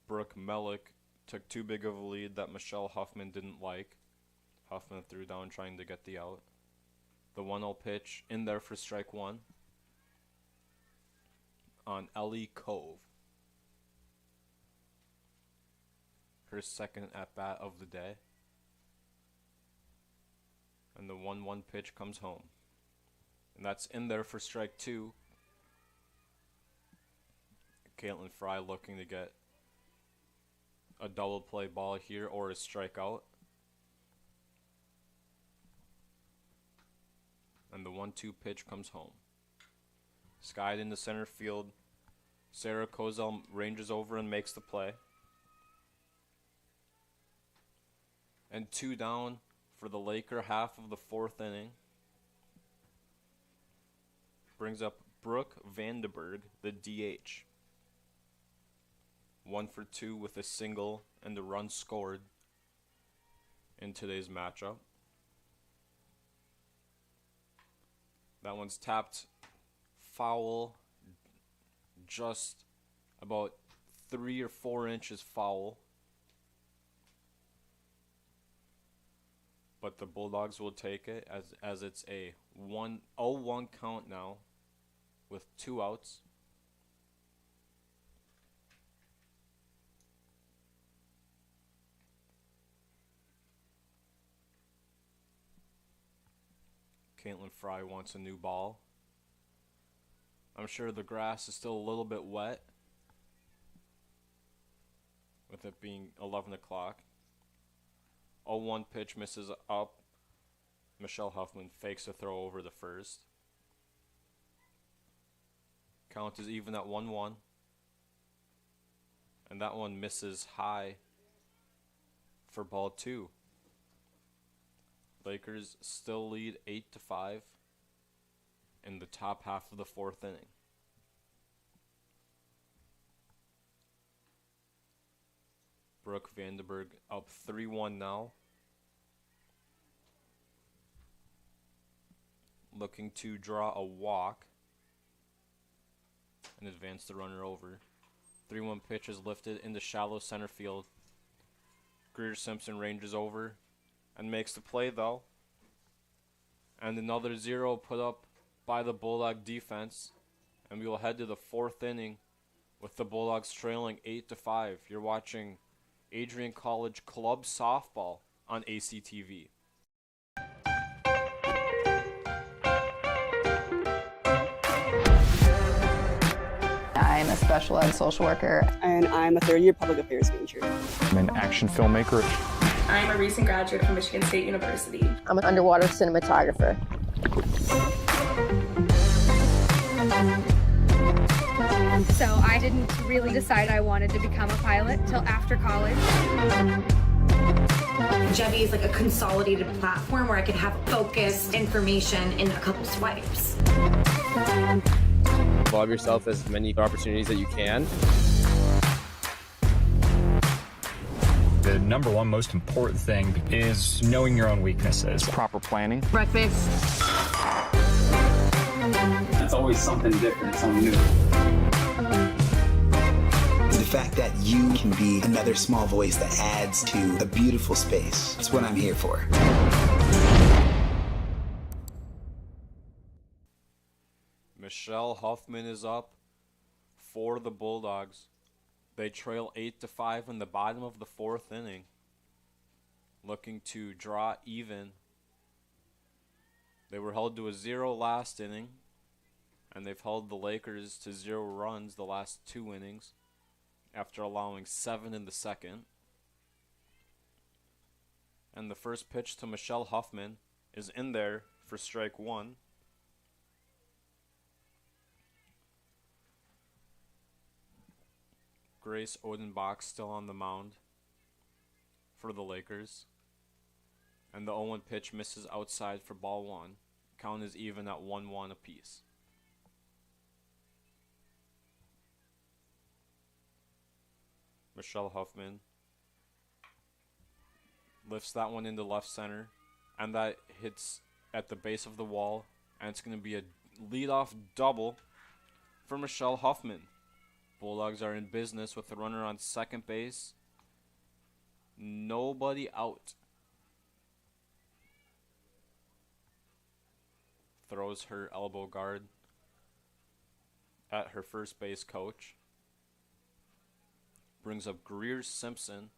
S1: Brooke Mellick, took too big of a lead that Michelle Huffman didn't like. Huffman threw down trying to get the out. The 1-0 pitch in there for strike 1 on Ellie Cove. Her second at-bat of the day. And the 1-1 pitch comes home. And that's in there for strike 2. Caitlin Fry looking to get a double play ball here or a strikeout. And the 1-2 pitch comes home. Skied into center field. Sarah Kozel ranges over and makes the play. And 2 down for the Laker half of the 4th inning. Brings up Brooke Vandenberg, the DH. 1 for 2 with a single and a run scored in today's matchup. That one's tapped foul, just about 3 or 4 inches foul. But the Bulldogs will take it as it's a 0-1 count now with 2 outs. Caitlin Fry wants a new ball. I'm sure the grass is still a little bit wet with it being 11 o'clock. 0-1 pitch misses up. Michelle Huffman fakes a throw over the first. Count is even at 1-1. And that one misses high for ball 2. Lakers still lead 8-5 in the top half of the 4th inning. Brooke Vandenberg up 3-1 now. Looking to draw a walk and advance the runner over. 3-1 pitch is lifted into shallow center field. Greer Simpson ranges over and makes the play though. And another 0 put up by the Bulldog defense. And we will head to the 4th inning with the Bulldogs trailing 8-5. You're watching Adrian College Club Softball on ACTV.
S11: special ed social worker.
S12: And I'm a third-year public affairs major.
S13: I'm an action filmmaker.
S14: I'm a recent graduate from Michigan State University.
S11: I'm an underwater cinematographer.
S15: So I didn't really decide I wanted to become a pilot till after college.
S16: Jevy is like a consolidated platform where I could have focused information in a couple swipes.
S17: Involve yourself as many opportunities that you can.
S13: The number one most important thing is knowing your own weaknesses.
S3: Proper planning.
S16: Breakfast.
S18: It's always something different, something new.
S19: The fact that you can be another small voice that adds to a beautiful space. That's what I'm here for.
S1: Michelle Huffman is up for the Bulldogs. They trail 8-5 in the bottom of the fourth inning, looking to draw even. They were held to a 0 last inning, and they've held the Lakers to 0 runs the last 2 innings after allowing 7 in the second. And the first pitch to Michelle Huffman is in there for strike 1. Grace Odenbach still on the mound for the Lakers. And the 0-1 pitch misses outside for ball 1. Count is even at 1-1 apiece. Michelle Huffman lifts that one into left center, and that hits at the base of the wall, and it's going to be a leadoff double for Michelle Huffman. Bulldogs are in business with the runner on second base. Nobody out. Throws her elbow guard at her first base coach. Brings up Greer Simpson,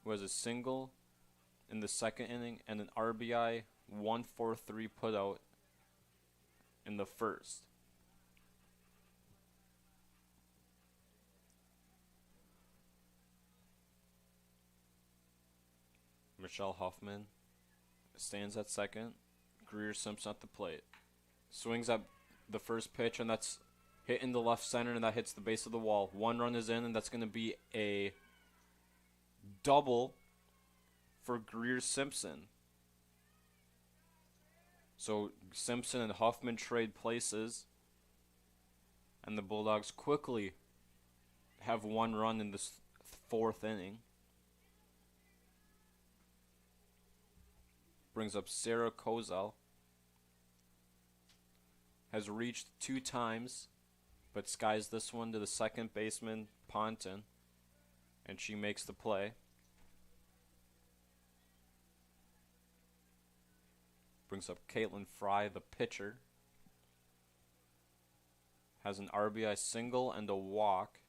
S1: who has a single in the second inning and an RBI 1-4-3 putout in the first. Michelle Huffman stands at second. Greer Simpson at the plate. Swings at the first pitch, and that's hit in the left center, and that hits the base of the wall. 1 run is in, and that's going to be a double for Greer Simpson. So Simpson and Huffman trade places, and the Bulldogs quickly have 1 run in this fourth inning. Brings up Sarah Kozel. Has reached 2 times, but skies this one to the second baseman, Ponton, and she makes the play. Brings up Caitlin Fry, the pitcher. Has an RBI single and a walk.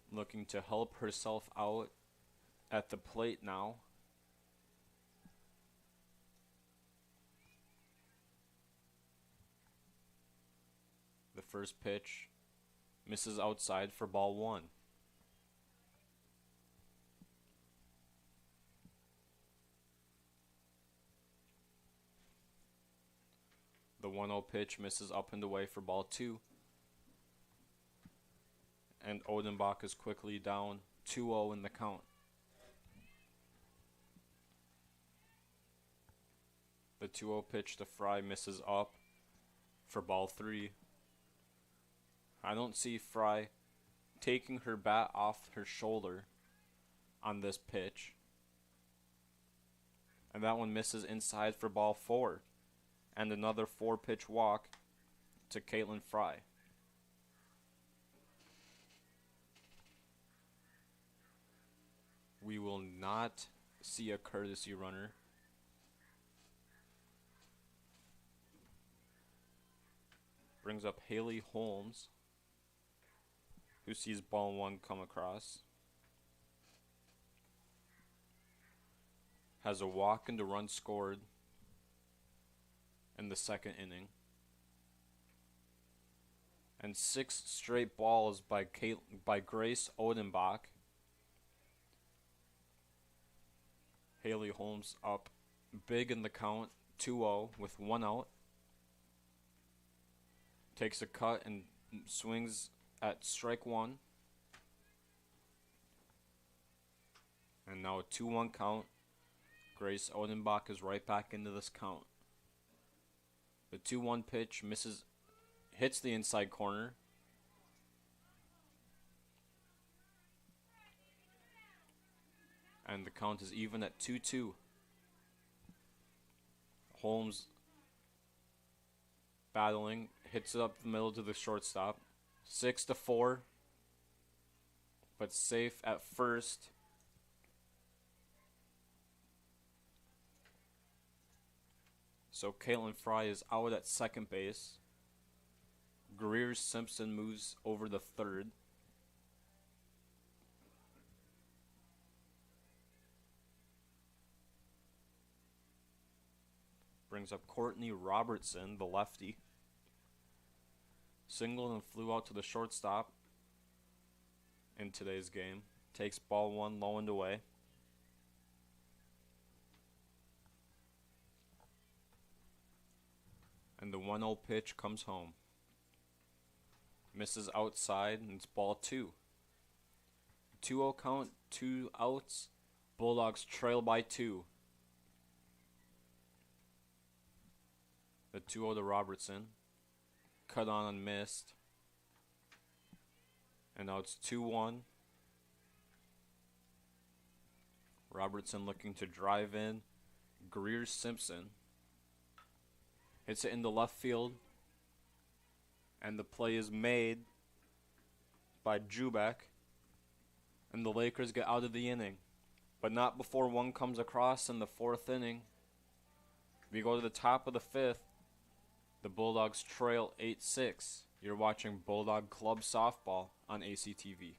S1: Looking to help herself out at the plate now. The first pitch misses outside for ball 1. The 1-0 pitch misses up and away for ball 2. And Odenbach is quickly down 2-0 in the count. The 2-0 pitch to Fry misses up for ball 3. I don't see Fry taking her bat off her shoulder on this pitch. And that one misses inside for ball 4. And another 4-pitch walk to Caitlin Fry. We will not see a courtesy runner. Brings up Haley Holmes, who sees ball 1 come across. Has a walk and a run scored in the second inning. and 6 straight balls by Grace Odenbach. Haley Holmes up big in the count, 2-0 with 1 out. Takes a cut and swings at strike 1. And now a 2-1 count. Grace Odenbach is right back into this count. The 2-1 pitch misses, hits the inside corner. And the count is even at 2-2. Holmes battling, hits it up the middle to the shortstop. 6-4, but safe at first. So Caitlin Fry is out at second base. Greer Simpson moves over the third. Brings up Courtney Robertson, the lefty. Singled and flew out to the shortstop in today's game. Takes ball 1 low and away. And the 1-0 pitch comes home. Misses outside, and it's ball 2. 2-0 count, 2 outs. Bulldogs trail by 2. The 2-0 to Robertson. Cut on and missed. And now it's 2-1. Robertson looking to drive in. Greer Simpson hits it in the left field. And the play is made by Jubek. And the Lakers get out of the inning. But not before one comes across in the 4th inning. We go to the top of the 5th. The Bulldogs trail 8-6. You're watching Bulldog Club Softball on ACTV.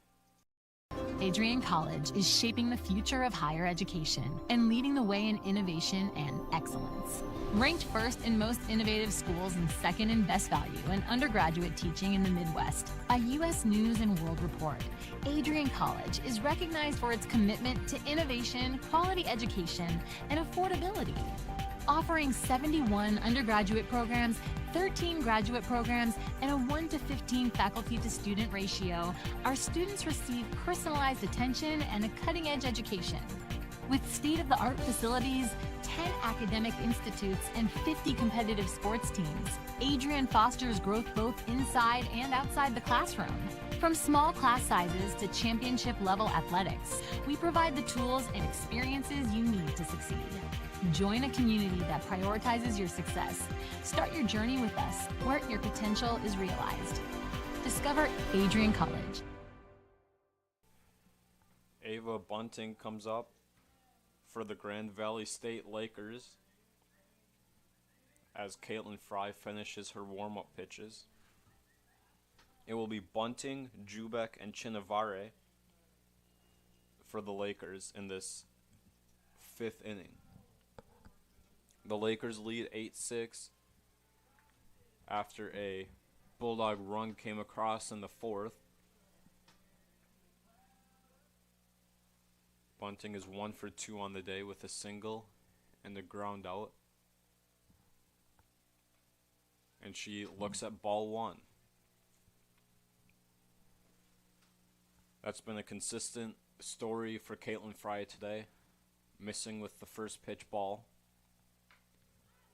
S20: Adrian College is shaping the future of higher education and leading the way in innovation and excellence. Ranked first in most innovative schools and second in best value in undergraduate teaching in the Midwest by U.S. News and World Report, Adrian College is recognized for its commitment to innovation, quality education, and affordability. Offering 71 undergraduate programs, 13 graduate programs, and a 1-to-15 faculty-to-student ratio, our students receive personalized attention and a cutting-edge education. With state-of-the-art facilities, 10 academic institutes, and 50 competitive sports teams, Adrian fosters growth both inside and outside the classroom. From small class sizes to championship-level athletics, we provide the tools and experiences you need to succeed. Join a community that prioritizes your success. Start your journey with us, where your potential is realized. Discover Adrian College.
S1: Ava Bunting comes up for the Grand Valley State Lakers as Caitlin Fry finishes her warm-up pitches. It will be Bunting, Jubek, and Chinavare for the Lakers in this 5th inning. The Lakers lead 8-6 after a Bulldog run came across in the 4th. Bunting is 1 for 2 on the day with a single and a ground out. And she looks at ball 1. That's been a consistent story for Caitlin Fry today. Missing with the first pitch ball.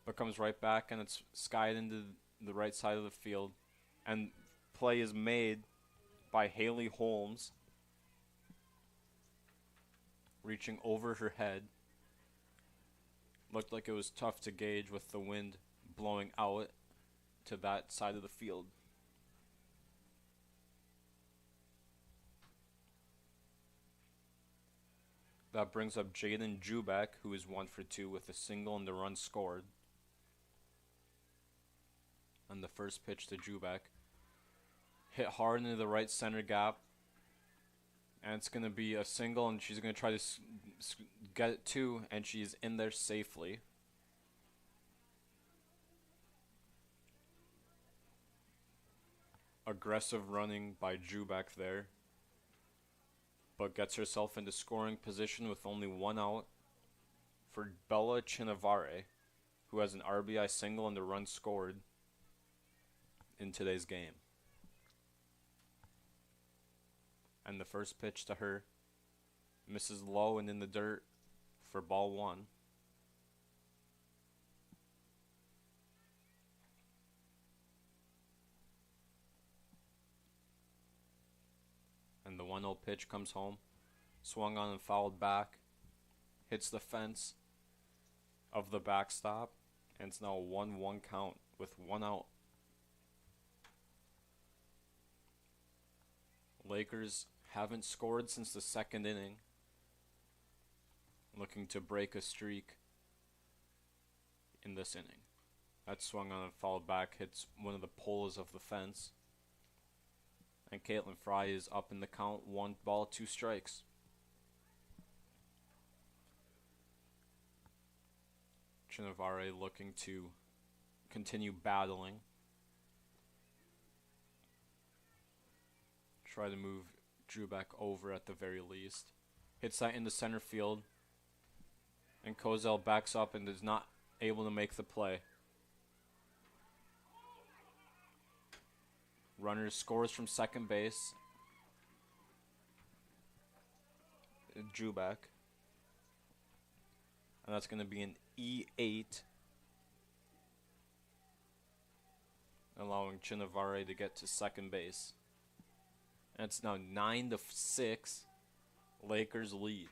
S1: But comes right back and it's skied into the right side of the field. And play is made by Haley Holmes. Reaching over her head. Looked like it was tough to gauge with the wind blowing out to that side of the field. That brings up Jaden Jubek, who is 1 for 2 with a single and the run scored. On the first pitch to Jubek. Hit hard into the right center gap. And it's going to be a single, and she's going to try to get it too, and she's in there safely. aggressive running by Jubek there, but gets herself into scoring position with only one out for Bella Chinavare, who has an RBI single and the run scored in today's game. And the first pitch to her misses low and in the dirt for ball one. And the 1-0 pitch comes home, swung on and fouled back, hits the fence of the backstop, and it's now a 1-1 count with one out. Lakers haven't scored since the second inning, looking to break a streak in this inning. That swung on and fouled back, hits one of the poles of the fence. And Caitlin Fry is up in the count, 1 ball, 2 strikes. Chinavare looking to continue battling. Try to move Jubek over at the very least. Hits that into center field. And Kozel backs up and is not able to make the play. Runner scores from second base. Jubek. And that's going to be an E8. Allowing Chinavare to get to second base. And it's now 9-6. Lakers lead.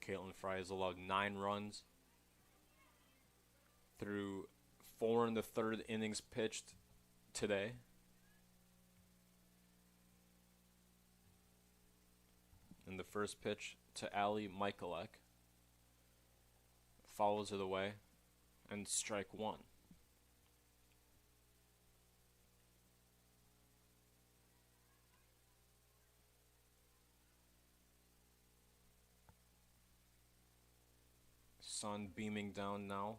S1: Caitlin Fry has allowed 9 runs through 4 1/3 innings pitched today. And the first pitch to Ali Michalek follows it away, and strike 1. Sun beaming down now.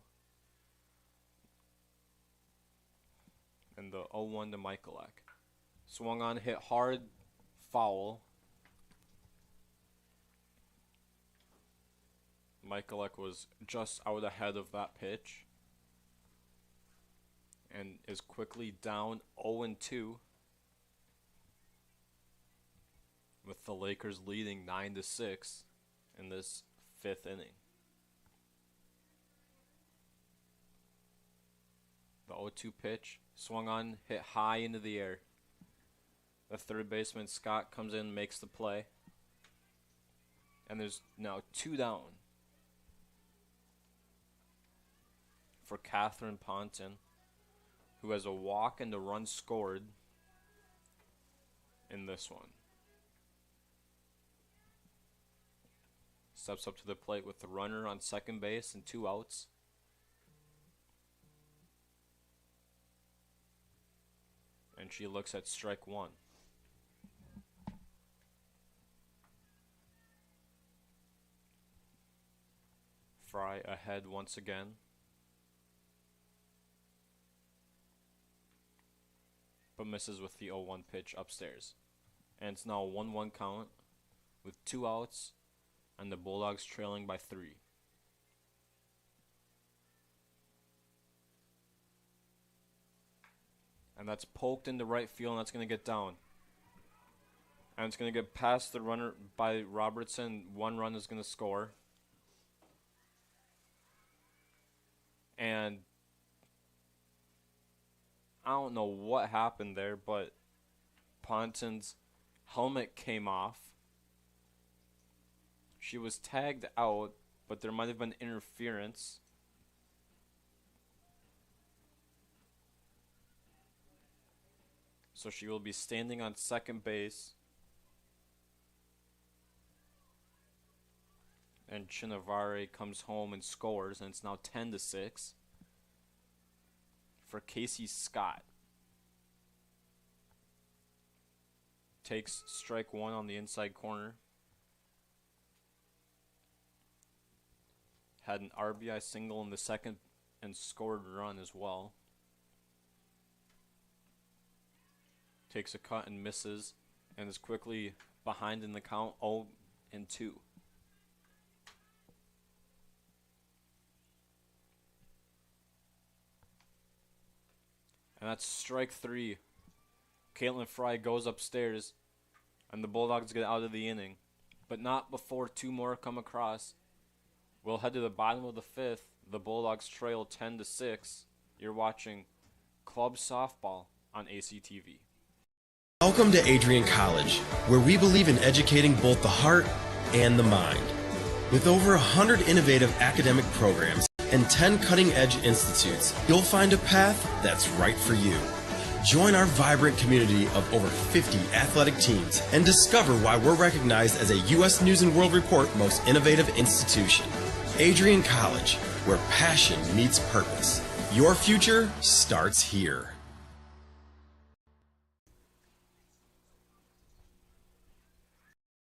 S1: And the 0-1 to Michalek. Swung on, hit hard, foul. Michalek was just out ahead of that pitch. And is quickly down 0-2. With the Lakers leading 9-6 in this 5th inning. The 0-2 pitch, swung on, hit high into the air. The third baseman, Scott, comes in and makes the play. And there's now 2 down for Catherine Ponton, who has a walk and a run scored in this one. Steps up to the plate with the runner on second base and 2 outs. And she looks at strike 1. Fry ahead once again. But misses with the 0-1 pitch upstairs. And it's now a 1-1 count with 2 outs and the Bulldogs trailing by 3. And that's poked into right field, and that's going to get down. And it's going to get past the runner by Robertson. 1 run is going to score. And I don't know what happened there, but Ponton's helmet came off. She was tagged out, but there might have been interference. So she will be standing on second base. And Chinavare comes home and scores, and it's now 10-6 for Casey Scott. Takes strike 1 on the inside corner. had an RBI single in the second and scored a run as well. Takes a cut and misses, and is quickly behind in the count 0-2. And that's strike 3. Caitlin Fry goes upstairs, and the Bulldogs get out of the inning. But not before 2 more come across. We'll head to the bottom of the 5th. The Bulldogs trail 10-6. You're watching Club Softball on ACTV.
S21: Welcome to Adrian College, where we believe in educating both the heart and the mind. With over 100 innovative academic programs and 10 cutting-edge institutes, you'll find a path that's right for you. Join our vibrant community of over 50 athletic teams and discover why we're recognized as a U.S. News & World Report Most Innovative Institution. Adrian College, where passion meets purpose. Your future starts here.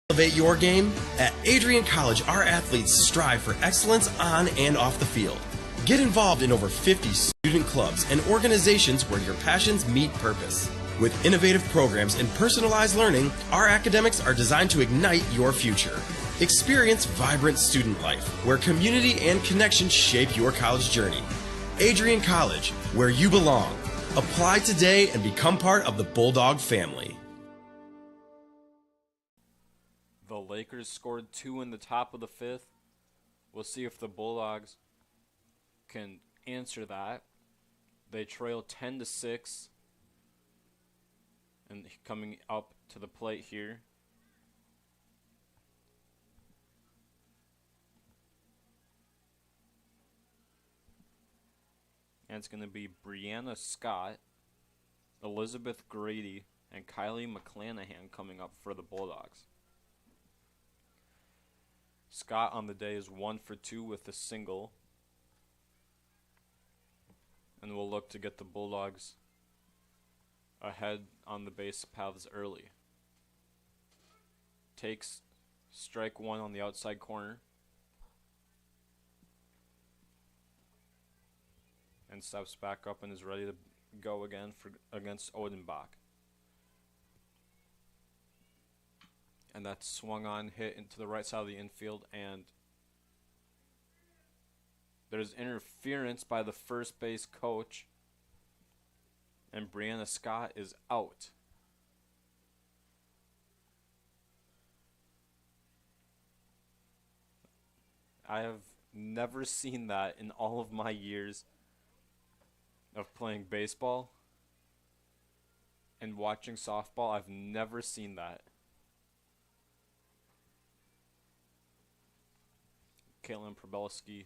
S21: Elevate your game? At Adrian College, our athletes strive for excellence on and off the field. Get involved in over 50 student clubs and organizations where your passions meet purpose. With innovative programs and personalized learning, our academics are designed to ignite your future. Experience vibrant student life, where community and connection shape your college journey. Adrian College, where you belong. Apply today and become part of the Bulldog family.
S1: The Lakers scored 2 in the top of the 5th. We'll see if the Bulldogs can answer that. They trail 10-6. And coming up to the plate here, and it's going to be Brianna Scott, Elizabeth Grady, and Kylie McClanahan coming up for the Bulldogs. Scott on the day is 1 for 2 with a single. And we'll look to get the Bulldogs ahead on the base paths early. Takes strike 1 on the outside corner. And steps back up and is ready to go again against Odenbach. And that's swung on, hit into the right side of the infield, and there's interference by the first base coach, and Brianna Scott is out. I have never seen that in all of my years of playing baseball and watching softball. I've never seen that. Caitlin Probelski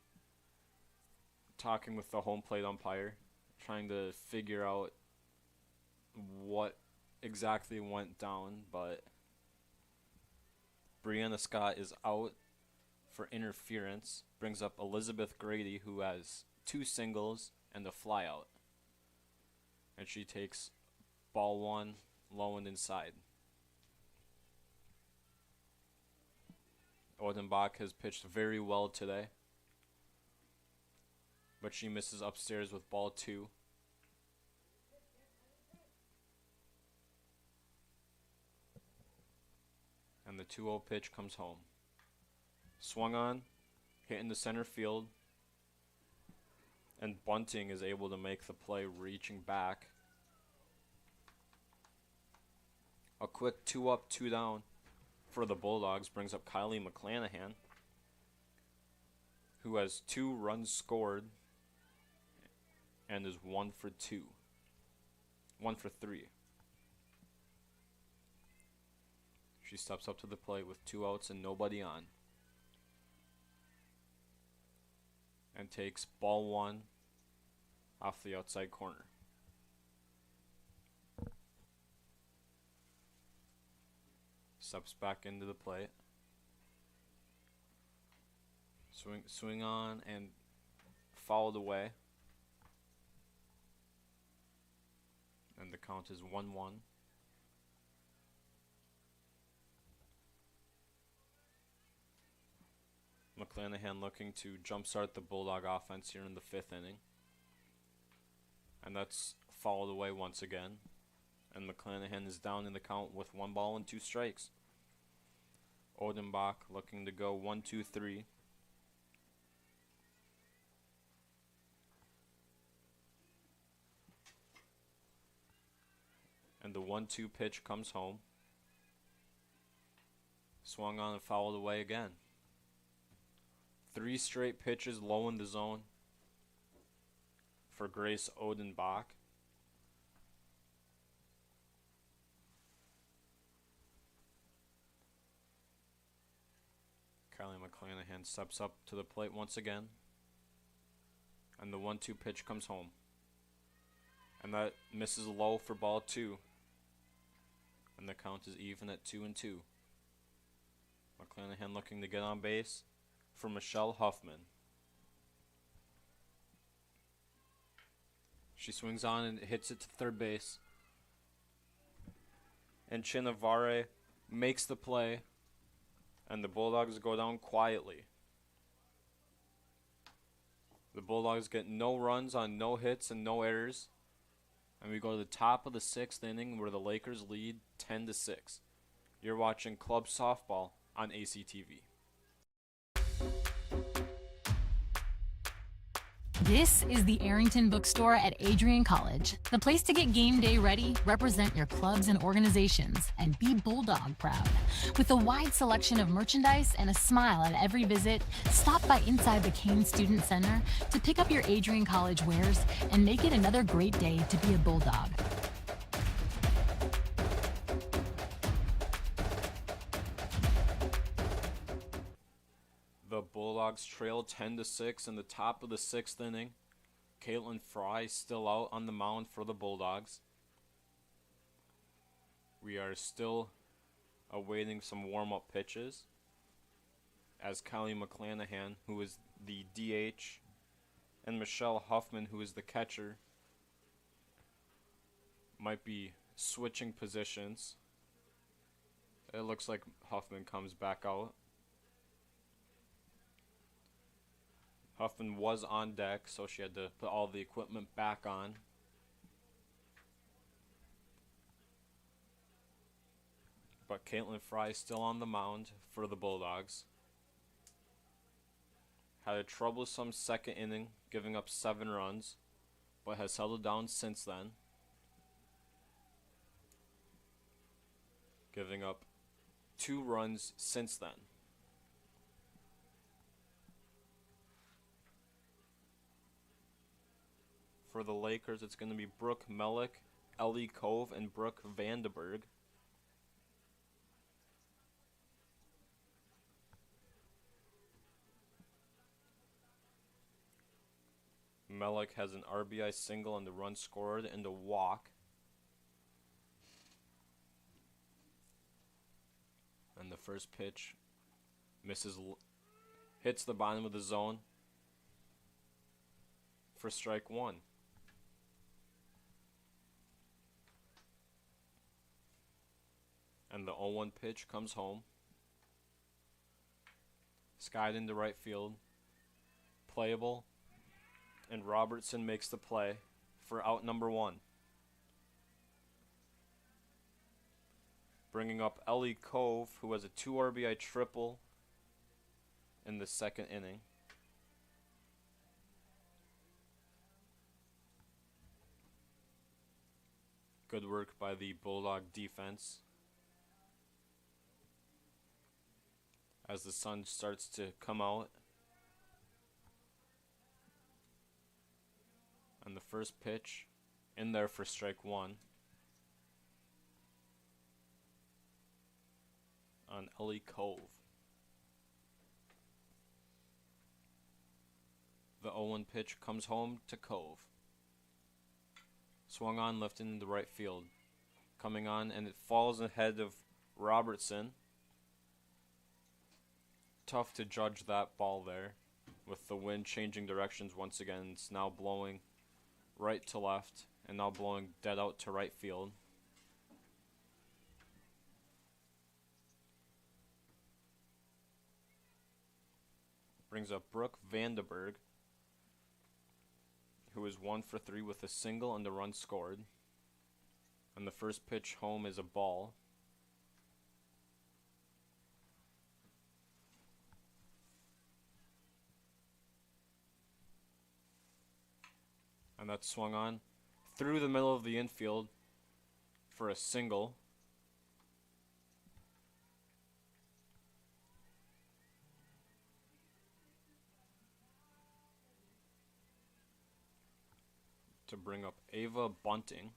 S1: talking with the home plate umpire, trying to figure out what exactly went down, but Brianna Scott is out for interference. Brings up Elizabeth Grady, who has 2 singles and a flyout. And she takes ball 1 low and inside. Odenbach has pitched very well today, but she misses upstairs with ball 2. And the 2-0 pitch comes home. Swung on, hit into center field, and Bunting is able to make the play, reaching back. A quick 2 up, 2 down for the Bulldogs brings up Kylie McClanahan, who has 2 runs scored and is 1 for 3. She steps up to the plate with 2 outs and nobody on, and takes ball 1 off the outside corner. Steps back into the plate. Swing on and fouled away. And the count is 1-1. McClanahan looking to jumpstart the Bulldog offense here in the 5th inning. And that's fouled away once again. And McClanahan is down in the count with 1 ball and 2 strikes. Odenbach looking to go 1-2-3. And the 1-2 pitch comes home. Swung on and fouled away again. 3 straight pitches low in the zone for Grace Odenbach. Kylie McClanahan steps up to the plate once again. And the 1-2 pitch comes home. And that misses low for ball 2. And the count is even at 2-2. McClanahan looking to get on base for Michelle Huffman. She swings on and hits it to third base. And Chinavare makes the play. And the Bulldogs go down quietly. The Bulldogs get no runs on no hits and no errors. And we go to the top of the 6th inning where the Lakers lead 10-6. You're watching Club Softball on ACTV.
S20: This is the Arrington Bookstore at Adrian College, the place to get game day ready, represent your clubs and organizations, and be Bulldog proud. With a wide selection of merchandise and a smile at every visit, stop by inside the Kane Student Center to pick up your Adrian College wares and make it another great day to be a Bulldog.
S1: The Bulldogs trail 10-6 in the top of the 6th inning. Caitlin Fry still out on the mound for the Bulldogs. We are still awaiting some warm-up pitches as Kylie McClanahan, who is the DH, and Michelle Huffman, who is the catcher, might be switching positions. It looks like Huffman comes back out. Huffman was on deck, so she had to put all the equipment back on. But Caitlin Fry is still on the mound for the Bulldogs. Had a troublesome 2nd inning, giving up 7 runs, but has settled down since then. Giving up 2 runs since then. For the Lakers, it's going to be Brooke Mellick, Ellie Cove, and Brooke Vandenberg. Mellick has an RBI single and the run scored and a walk. And the first pitch hits the bottom of the zone for strike 1. And the 0-1 pitch comes home. Skied into right field. Playable. And Robertson makes the play for out number 1. Bringing up Ellie Cove, who has a 2 RBI triple in the 2nd inning. Good work by the Bulldog defense. As the sun starts to come out. And the first pitch in there for strike 1. On Ellie Cove. The 0-1 pitch comes home to Cove. Swung on, lifted into right field. Coming on, and it falls ahead of Robertson. Tough to judge that ball there. With the wind changing directions once again. It's now blowing right to left, and now blowing dead out to right field. Brings up Brooke Vandenberg, who is 1 for 3 with a single and a run scored. And the first pitch home is a ball. And that's swung on through the middle of the infield for a single. To bring up Ava Bunting.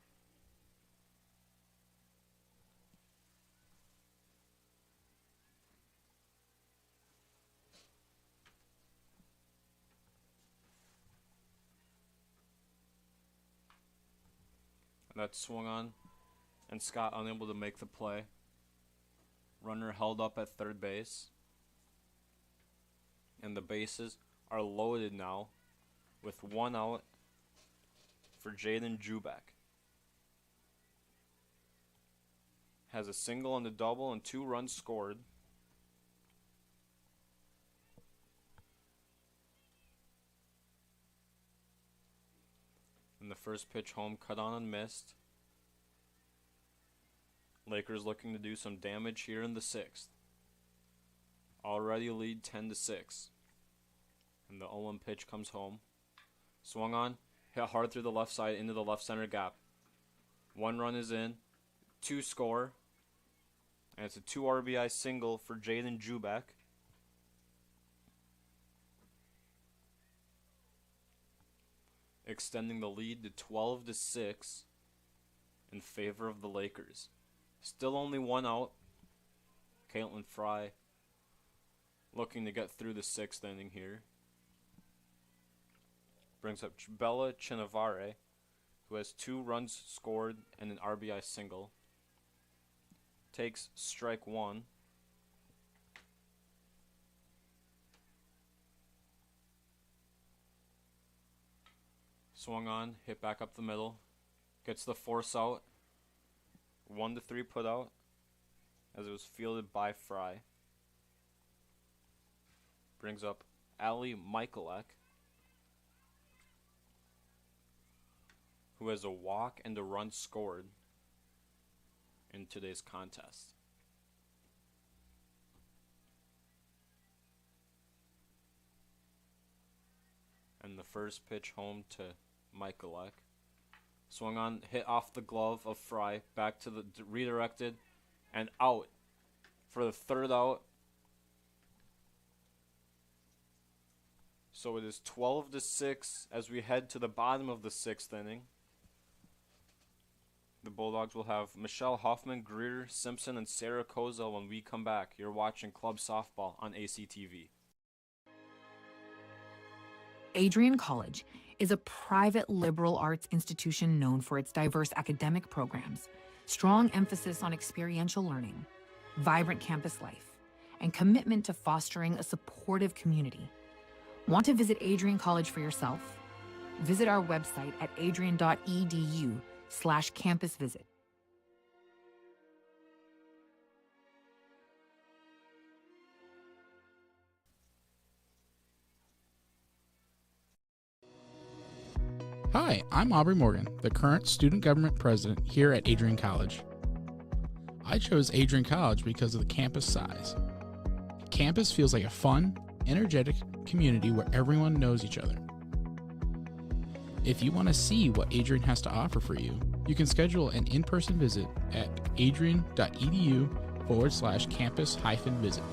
S1: And that's swung on, and Scott unable to make the play. Runner held up at third base. And the bases are loaded now with 1 out for Jaden Jubak. Has a single and a double and 2 runs scored. And the first pitch home cut on and missed. Lakers looking to do some damage here in the 6th. Already lead 10-6. And the 0-1 pitch comes home. Swung on, hit hard through the left side into the left center gap. 1 run is in, 2 score. And it's a 2 RBI single for Jaden Jubak. Extending the lead to 12-6 in favor of the Lakers. Still only 1 out. Caitlin Fry looking to get through the 6th inning here. Brings up Bella Chinavare, who has 2 runs scored and an RBI single. Takes strike 1. Swung on, hit back up the middle. Gets the force out. 1-3 put out as it was fielded by Fry. Brings up Ali Michalek, who has a walk and a run scored in today's contest. And the first pitch home to Michalek. Swung on, hit off the glove of Fry, back to the redirected, and out for the 3rd out. So it is 12-6 as we head to the bottom of the 6th inning. The Bulldogs will have Michelle Hoffman, Greer Simpson, and Sarah Kozel when we come back. You're watching Club Softball on ACTV.
S2: Adrian College is a private liberal arts institution known for its diverse academic programs, strong emphasis on experiential learning, vibrant campus life, and commitment to fostering a supportive community. Want to visit Adrian College for yourself? Visit our website at adrian.edu/campus visit.
S8: Hi, I'm Aubrey Morgan, the current student government president here at Adrian College. I chose Adrian College because of the campus size. Campus feels like a fun, energetic community where everyone knows each other. If you want to see what Adrian has to offer for you, you can schedule an in-person visit at adrian.edu/campus-visit.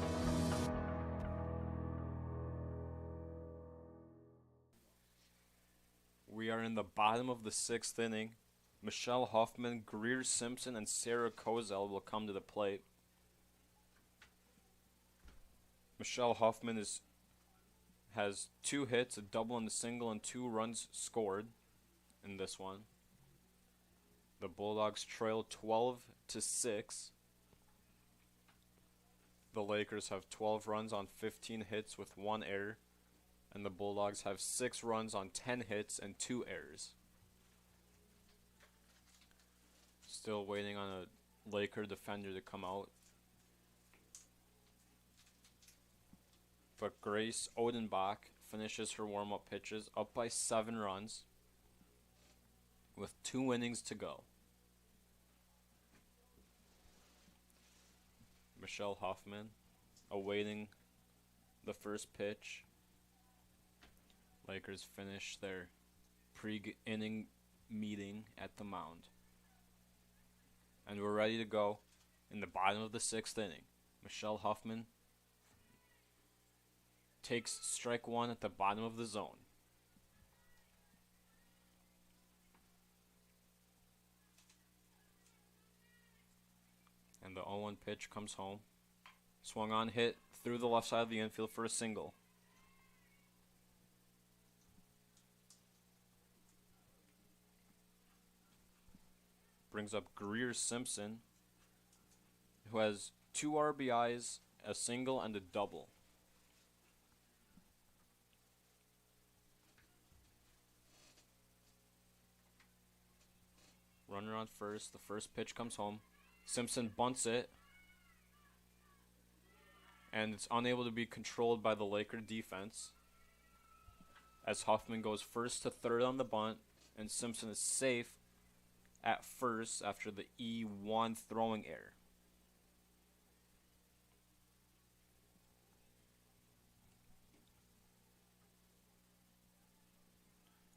S1: We are in the bottom of the 6th inning. Michelle Hoffman, Greer Simpson, and Sarah Kozel will come to the plate. Michelle Hoffman has 2 hits, a double and a single, and 2 runs scored in this one. The Bulldogs trail 12-6. The Lakers have 12 runs on 15 hits with 1 error. And the Bulldogs have 6 runs on 10 hits and 2 errors. Still waiting on a Laker defender to come out. But Grace Odenbach finishes her warm-up pitches up by 7 runs with 2 innings to go. Michelle Hoffman awaiting the first pitch. Lakers finish their pre-inning meeting at the mound. And we're ready to go in the bottom of the 6th inning. Michelle Hoffman takes strike 1 at the bottom of the zone. And the 0-1 pitch comes home. Swung on, hit through the left side of the infield for a single. Brings up Greer Simpson, who has 2 RBIs, a single, and a double. Runner on first. The first pitch comes home. Simpson bunts it, and it's unable to be controlled by the Laker defense, as Hoffman goes first to third on the bunt, and Simpson is safe at first after the E1 throwing error.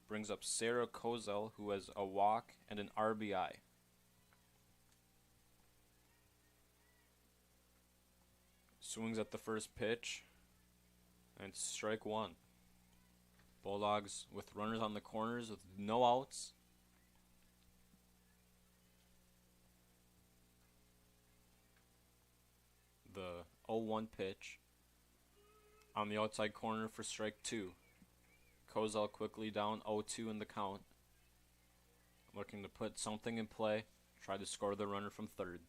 S1: Brings up Sarah Kozel, who has a walk and an RBI. Swings at the first pitch, and it's strike 1. Bulldogs with runners on the corners with no outs. The 0-1 pitch on the outside corner for strike 2. Kozel quickly down 0-2 in the count, looking to put something in play, try to score the runner from third.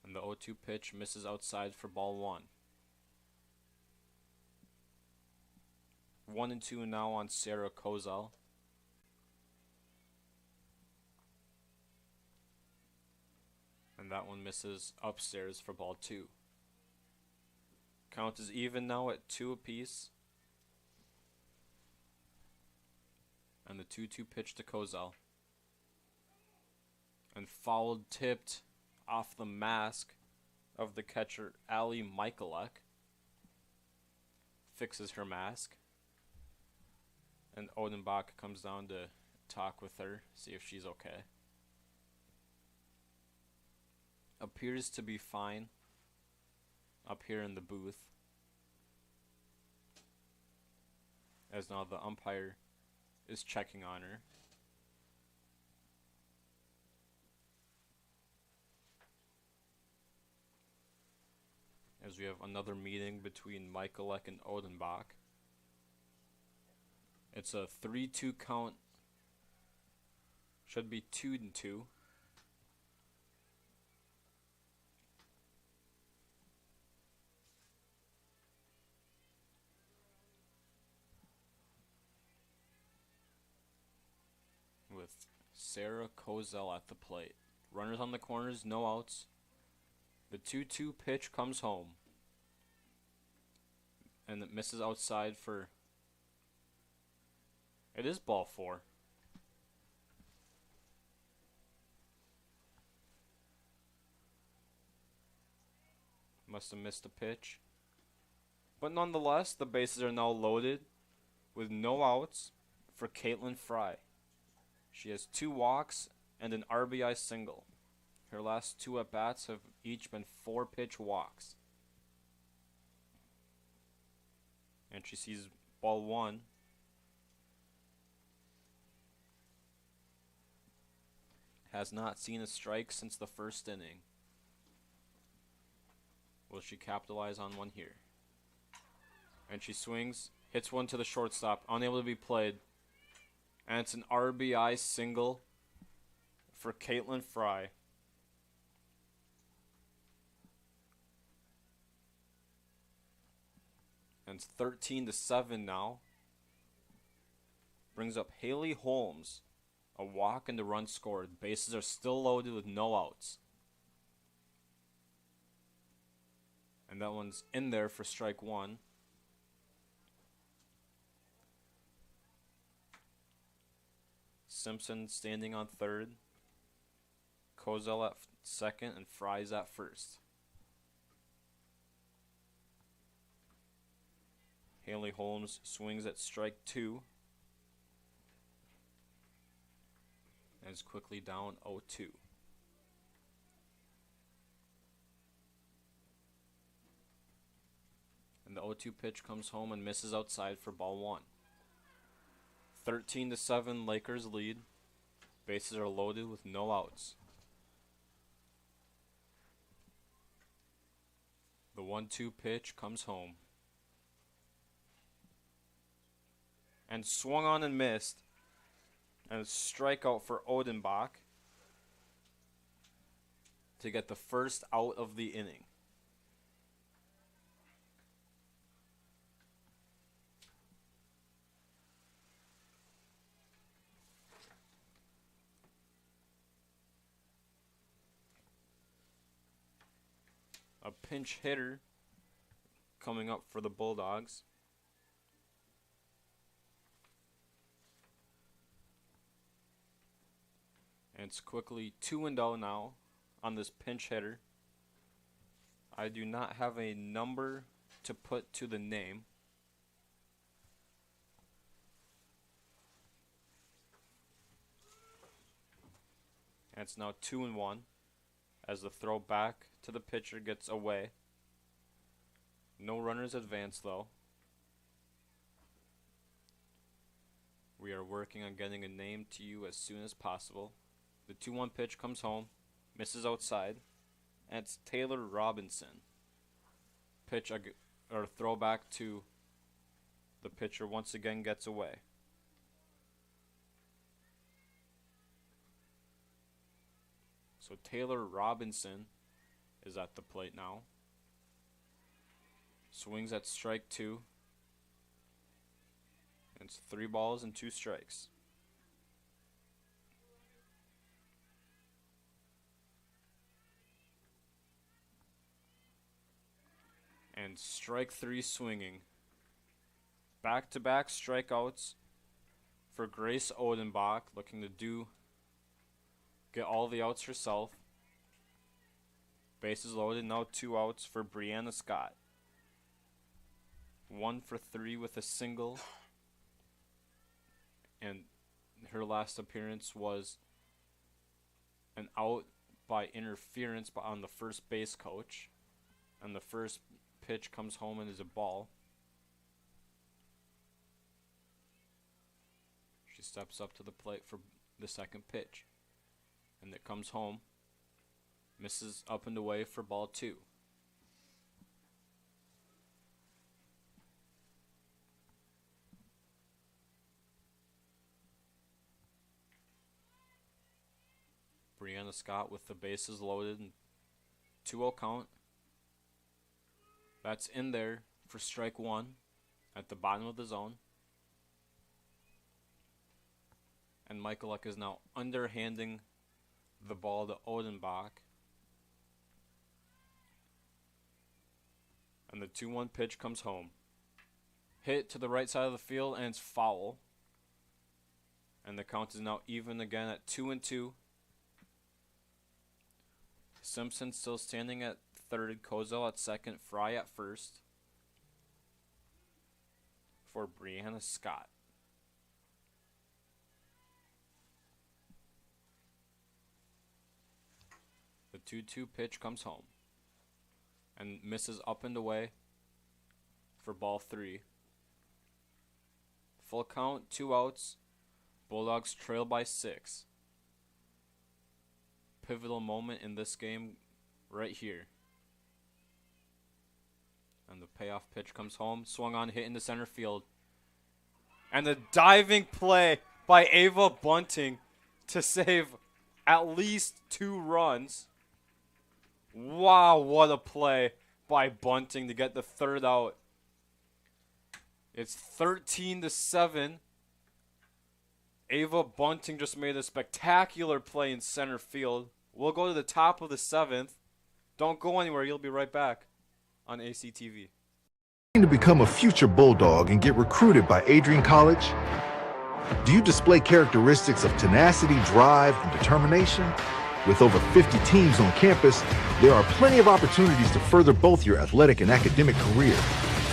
S1: And the 0-2 pitch misses outside for ball 1. 1-2 now on Sarah Kozel. And that one misses upstairs for ball 2. Count is even now at 2 apiece. And the 2-2 pitch to Kozel. And fouled, tipped off the mask of the catcher, Ali Michalek. Fixes her mask. And Odenbach comes down to talk with her, see if she's okay. Appears to be fine up here in the booth, as now the umpire is checking on her. As we have another meeting between Michalek and Odenbach. It's a 3-2 count. Should be 2-2. With Sarah Kozel at the plate. Runners on the corners, no outs. The 2-2 pitch comes home. And it misses outside for... It is ball 4. Must have missed a pitch. But nonetheless, the bases are now loaded with no outs for Caitlin Fry. She has 2 walks and an RBI single. Her last 2 at-bats have each been 4-pitch walks. And she sees ball 1. Has not seen a strike since the first inning. Will she capitalize on one here? And she swings, hits one to the shortstop, unable to be played. And it's an RBI single for Caitlin Fry. And it's 13-7 now. Brings up Haley Holmes. A walk and a run scored. Bases are still loaded with no outs. And that one's in there for strike one. Simpson standing on third. Kozel at second and Fries at first. Haley Holmes swings at strike two. And is quickly down 0-2. And the 0-2 pitch comes home and misses outside for ball one. 13-7 Lakers lead. Bases are loaded with no outs. The 1-2 pitch comes home. And swung on and missed. And a strikeout for Odenbach to get the first out of the inning. A pinch hitter coming up for the Bulldogs. And it's quickly 2-0 now on this pinch hitter. I do not have a number to put to the name. And it's now 2-1 as the throw back to the pitcher gets away. No runners advance though. We are working on getting a name to you as soon as possible. The 2-1 pitch comes home, misses outside, and it's Taylor Robinson. Pitch or throw back to the pitcher once again gets away. So Taylor Robinson is at the plate now. Swings at strike two. It's 3 balls and 2 strikes. And strike 3 swinging. Back-to-back strikeouts for Grace Odenbach, looking to get all the outs herself. Bases loaded, now 2 outs for Brianna Scott. 1 for 3 with a single. And her last appearance was an out by interference on the first base coach. And the first pitch comes home and is a ball. She steps up to the plate for the second pitch. And it comes home. Misses up and away for ball 2. Brianna Scott with the bases loaded and 2-0 count. That's in there for strike 1 at the bottom of the zone. And Michaeluk is now underhanding the ball to Odenbach. And the 2-1 pitch comes home. Hit to the right side of the field and it's foul. And the count is now even again at 2-2. Simpson still standing at third, Kozel at second, Fry at first for Brianna Scott. The 2-2 pitch comes home and misses up and away for ball 3. Full count, 2 outs. Bulldogs trail by 6. Pivotal moment in this game right here. And the payoff pitch comes home. Swung on, hit into center field. And the diving play by Ava Bunting to save at least 2 runs. Wow, what a play by Bunting to get the third out. It's 13-7. Ava Bunting just made a spectacular play in center field. We'll go to the top of the 7th. Don't go anywhere. You'll be right back. on ACTV.
S4: To become a future Bulldog and get recruited by Adrian College? Do you display characteristics of tenacity, drive, and determination? With over 50 teams on campus, there are plenty of opportunities to further both your athletic and academic career.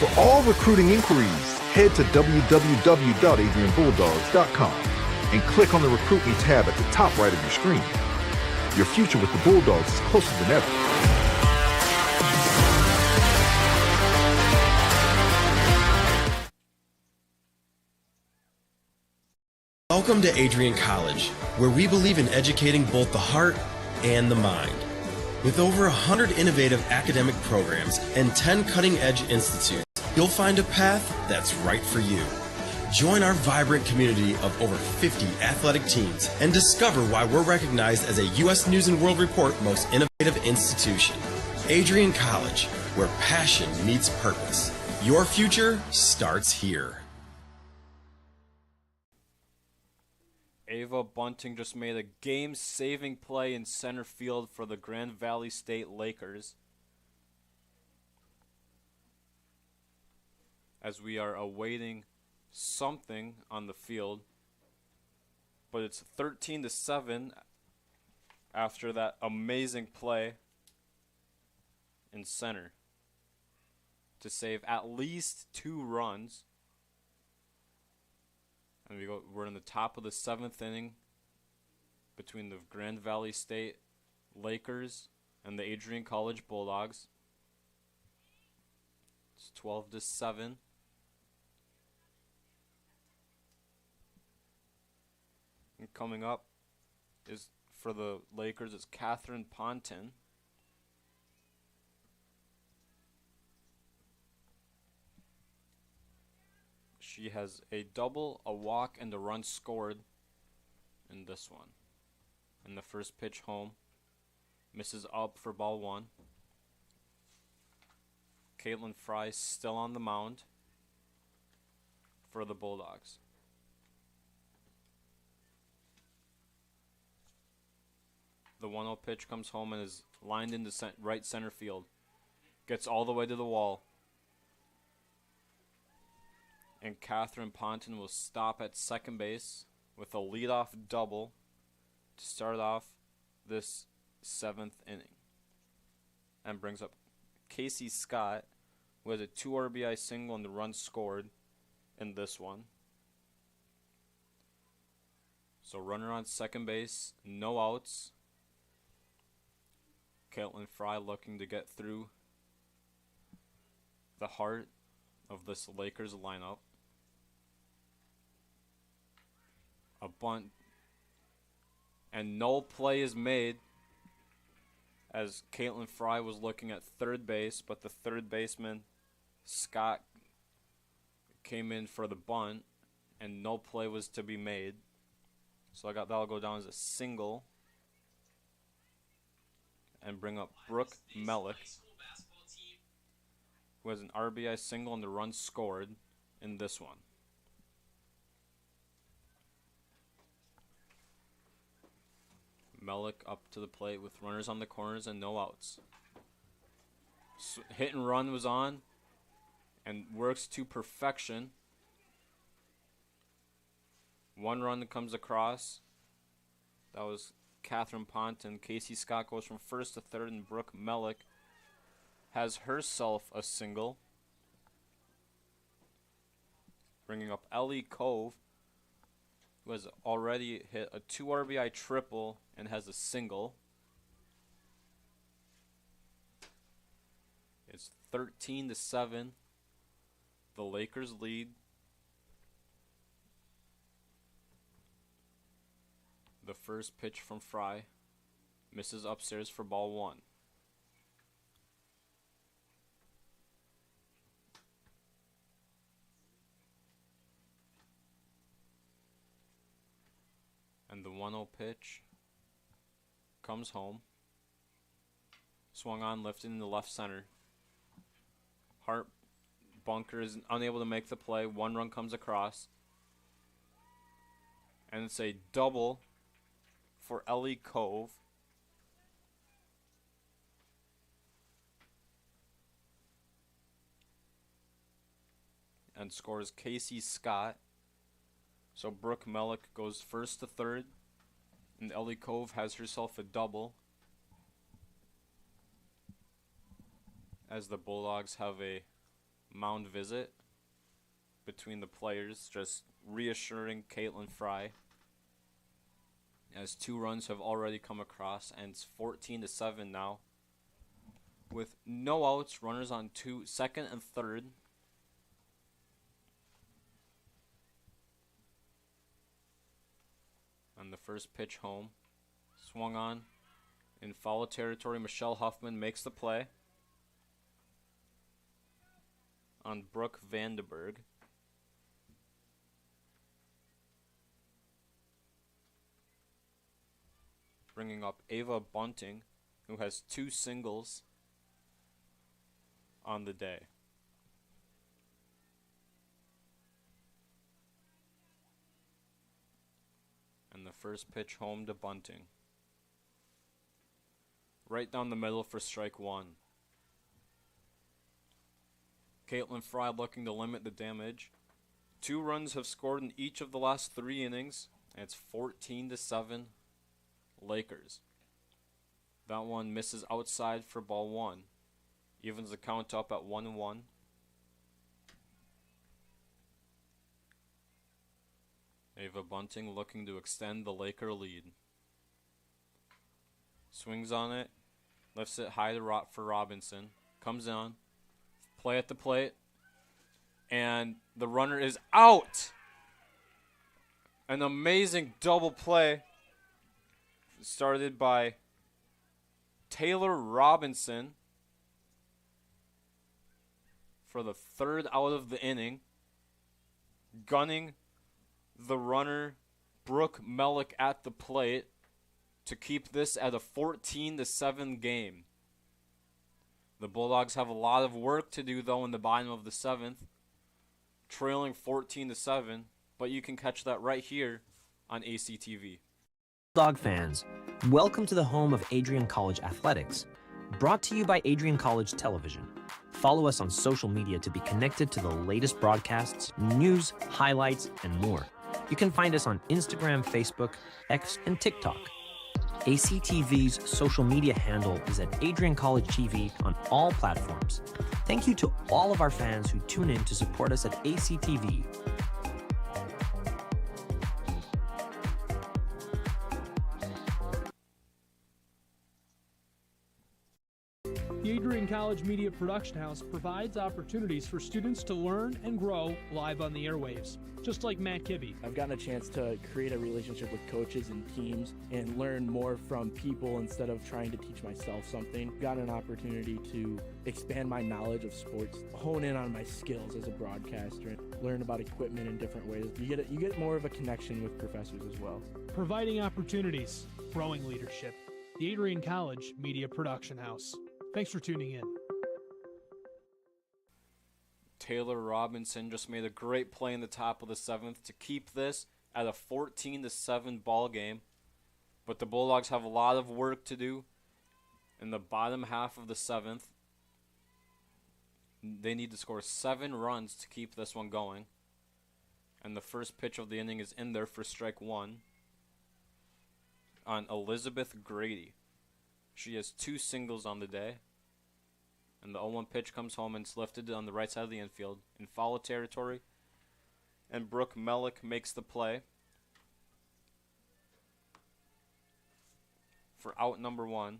S4: For all recruiting inquiries, head to www.adrianbulldogs.com and click on the Recruit Me tab at the top right of your screen. Your future with the Bulldogs is closer than ever.
S21: Welcome to Adrian College, where we believe in educating both the heart and the mind. With over 100 innovative academic programs and 10 cutting-edge institutes, you'll find a path that's right for you. Join our vibrant community of over 50 athletic teams and discover why we're recognized as a U.S. News & World Report Most Innovative Institution. Adrian College, where passion meets purpose. Your future starts here.
S1: Ava Bunting just made a game-saving play in center field for the Grand Valley State Lakers. As we are awaiting something on the field, but it's 13-7 after that amazing play in center to save at least 2 runs. And we're in the top of the 7th inning between the Grand Valley State Lakers and the Adrian College Bulldogs. It's 12-7. And coming up is for the Lakers is Catherine Ponton. She has a double, a walk, and a run scored in this one. And the first pitch home misses up for ball 1. Caitlin Fry still on the mound for the Bulldogs. The 1-0 pitch comes home and is lined into right center field. Gets all the way to the wall. And Catherine Ponton will stop at second base with a leadoff double to start off this 7th inning. And brings up Casey Scott, who has a 2 RBI single and the run scored in this one. So runner on second base, no outs. Caitlin Fry looking to get through the heart of this Lakers lineup. A bunt, and no play is made as Caitlin Fry was looking at third base, but the third baseman, Scott, came in for the bunt, and no play was to be made. So that'll go down as a single and bring up Brooke Mellick, who has an RBI single and the run scored in this one. Mellick up to the plate with runners on the corners and no outs. Hit and run was on and works to perfection. 1 run that comes across. That was Catherine Ponton. Casey Scott goes from first to third, and Brooke Mellick has herself a single. Bringing up Ellie Cove, who has already hit a 2 RBI triple and has a single. It's 13-7. The Lakers lead. The first pitch from Fry misses upstairs for ball 1. And the 1-0 pitch comes home. Swung on, lifted into left center. Hart bunker is unable to make the play. 1 run comes across. And it's a double for Ellie Cove. and scores Casey Scott. So Brooke Mellick goes first to third, and Ellie Cove has herself a double, as the Bulldogs have a mound visit between the players, just reassuring Caitlin Fry, as 2 runs have already come across, and it's 14-7 now, with no outs, runners on second and third. And the first pitch home, swung on in foul territory. Michelle Huffman makes the play on Brooke Vandenberg. Bringing up Ava Bunting, who has 2 singles on the day. And the first pitch home to Bunting. Right down the middle for strike 1. Caitlin Fry looking to limit the damage. 2 runs have scored in each of the last 3 innings, and it's 14-7 Lakers. That one misses outside for ball 1. Evens the count up at 1-1. Ava Bunting looking to extend the Laker lead. Swings on it, lifts it high to for Robinson. Comes on, play at the plate, and the runner is out. An amazing double play started by Taylor Robinson for the 3rd out of the inning, gunning the runner Brooke Mellick at the plate to keep this at a 14-7 game. The Bulldogs have a lot of work to do though in the bottom of the 7th, trailing 14-7, but you can catch that right here on ACTV.
S6: Bulldog fans, welcome to the home of Adrian College Athletics, brought to you by Adrian College Television. Follow us on social media to be connected to the latest broadcasts, news, highlights, and more. You can find us on Instagram, Facebook, X, and TikTok. ACTV's social media handle is at Adrian College TV on all platforms. Thank you to all of our fans who tune in to support us at ACTV.
S5: The Adrian College Media Production House provides opportunities for students to learn and grow live on the airwaves, just like Matt Kibbe.
S22: I've gotten a chance to create a relationship with coaches and teams and learn more from people instead of trying to teach myself something. Got an opportunity to expand my knowledge of sports, hone in on my skills as a broadcaster, and learn about equipment in different ways. You get more of a connection with professors as well.
S5: Providing opportunities, growing leadership. The Adrian College Media Production House. Thanks for tuning in.
S1: Taylor Robinson just made a great play in the top of the 7th to keep this at a 14-7 ball game. But the Bulldogs have a lot of work to do in the bottom half of the 7th. They need to score 7 runs to keep this one going. And the first pitch of the inning is in there for strike 1 on Elizabeth Grady. She has 2 singles on the day. And the 0-1 pitch comes home and it's lifted on the right side of the infield in foul territory. And Brooke Mellick makes the play for out number 1.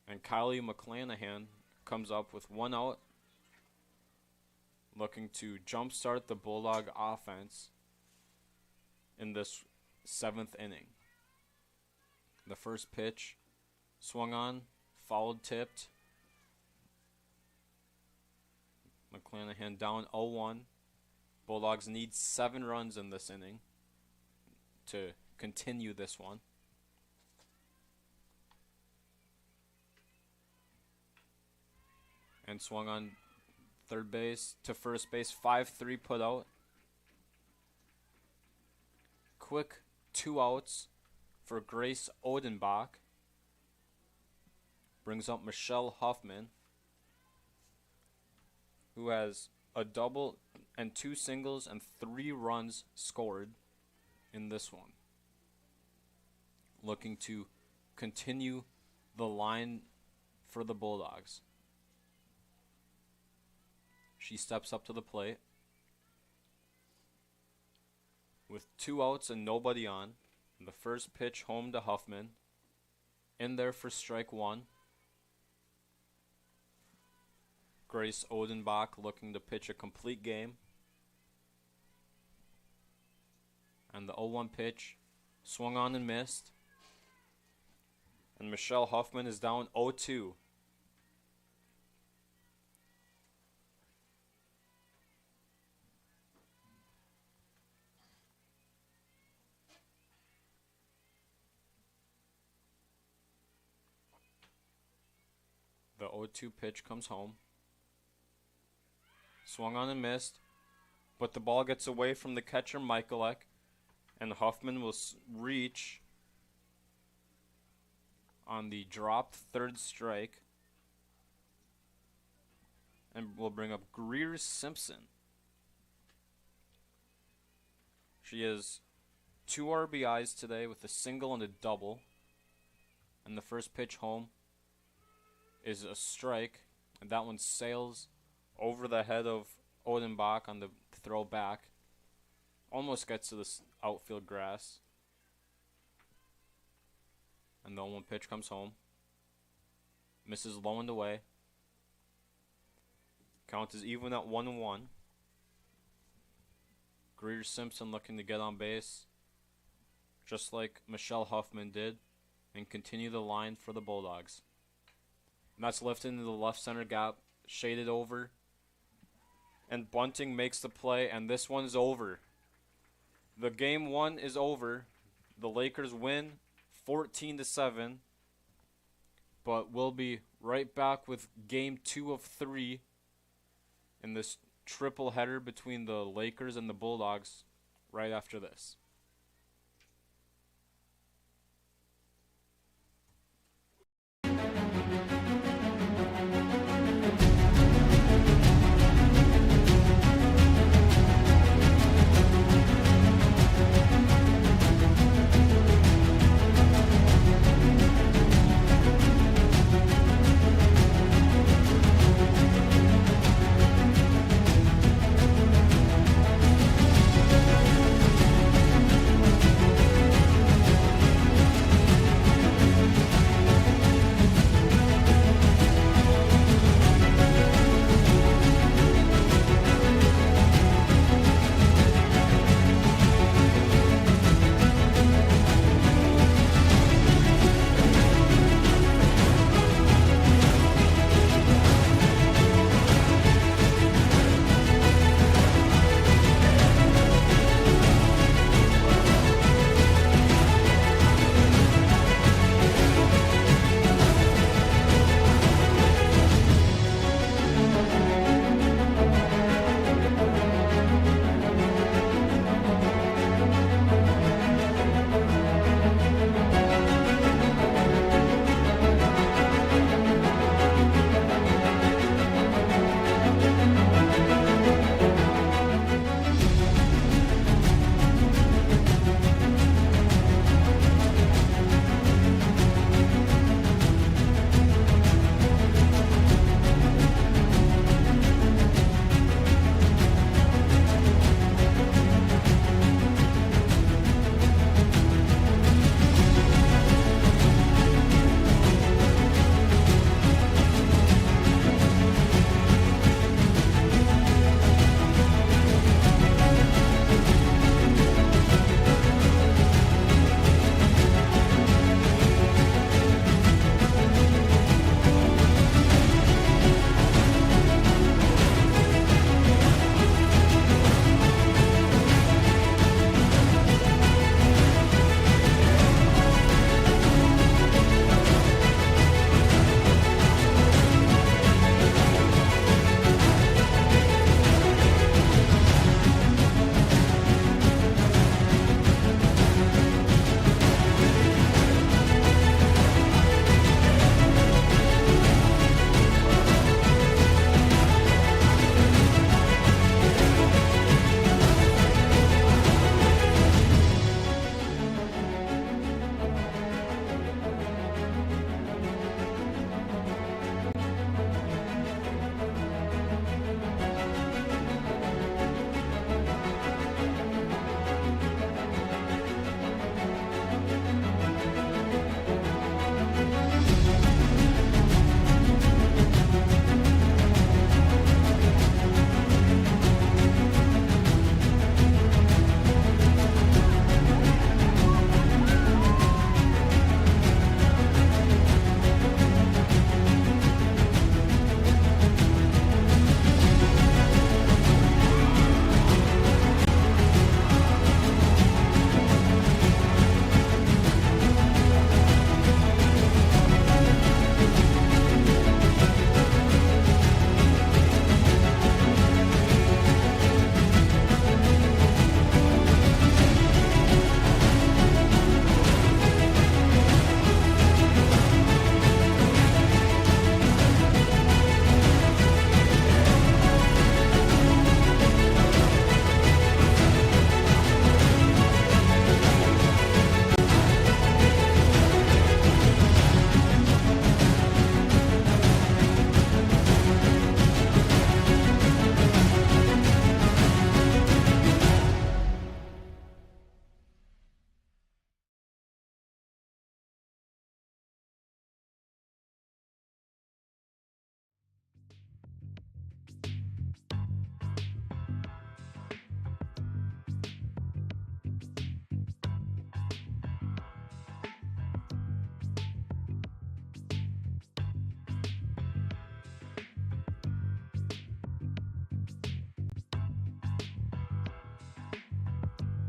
S1: And Kylie McClanahan comes up with 1 out, looking to jumpstart the Bulldog offense in this 7th inning. The first pitch swung on, fouled, tipped. McClanahan down 0-1. Bulldogs need 7 runs in this inning to continue this one. And swung on third base to first base, 5-3 put out. Quick 2 outs for Grace Odenbach. Brings up Michelle Huffman, who has a double and 2 singles and 3 runs scored in this one. Looking to continue the line for the Bulldogs. She steps up to the plate with 2 outs and nobody on. The first pitch home to Huffman. In there for strike 1. Grace Odenbach looking to pitch a complete game. And the 0-1 pitch swung on and missed. And Michelle Huffman is down 0-2. The 0-2 pitch comes home. Swung on and missed. But the ball gets away from the catcher, Michalek. And Huffman will reach on the dropped third strike. And will bring up Greer Simpson. She has 2 RBIs today with a single and a double. And the first pitch home is a strike. And that one sails over the head of Odenbach on the throw back. Almost gets to this outfield grass. And the 0-1 pitch comes home. Misses low and away. Count is even at 1-1. Greer Simpson looking to get on base, just like Michelle Huffman did, and continue the line for the Bulldogs. And that's lifted into the left center gap, shaded over. And Bunting makes the play, and this one's over. The game 1 is over. The Lakers win 14-7. But we'll be right back with game 2 of 3 in this triple header between the Lakers and the Bulldogs right after this.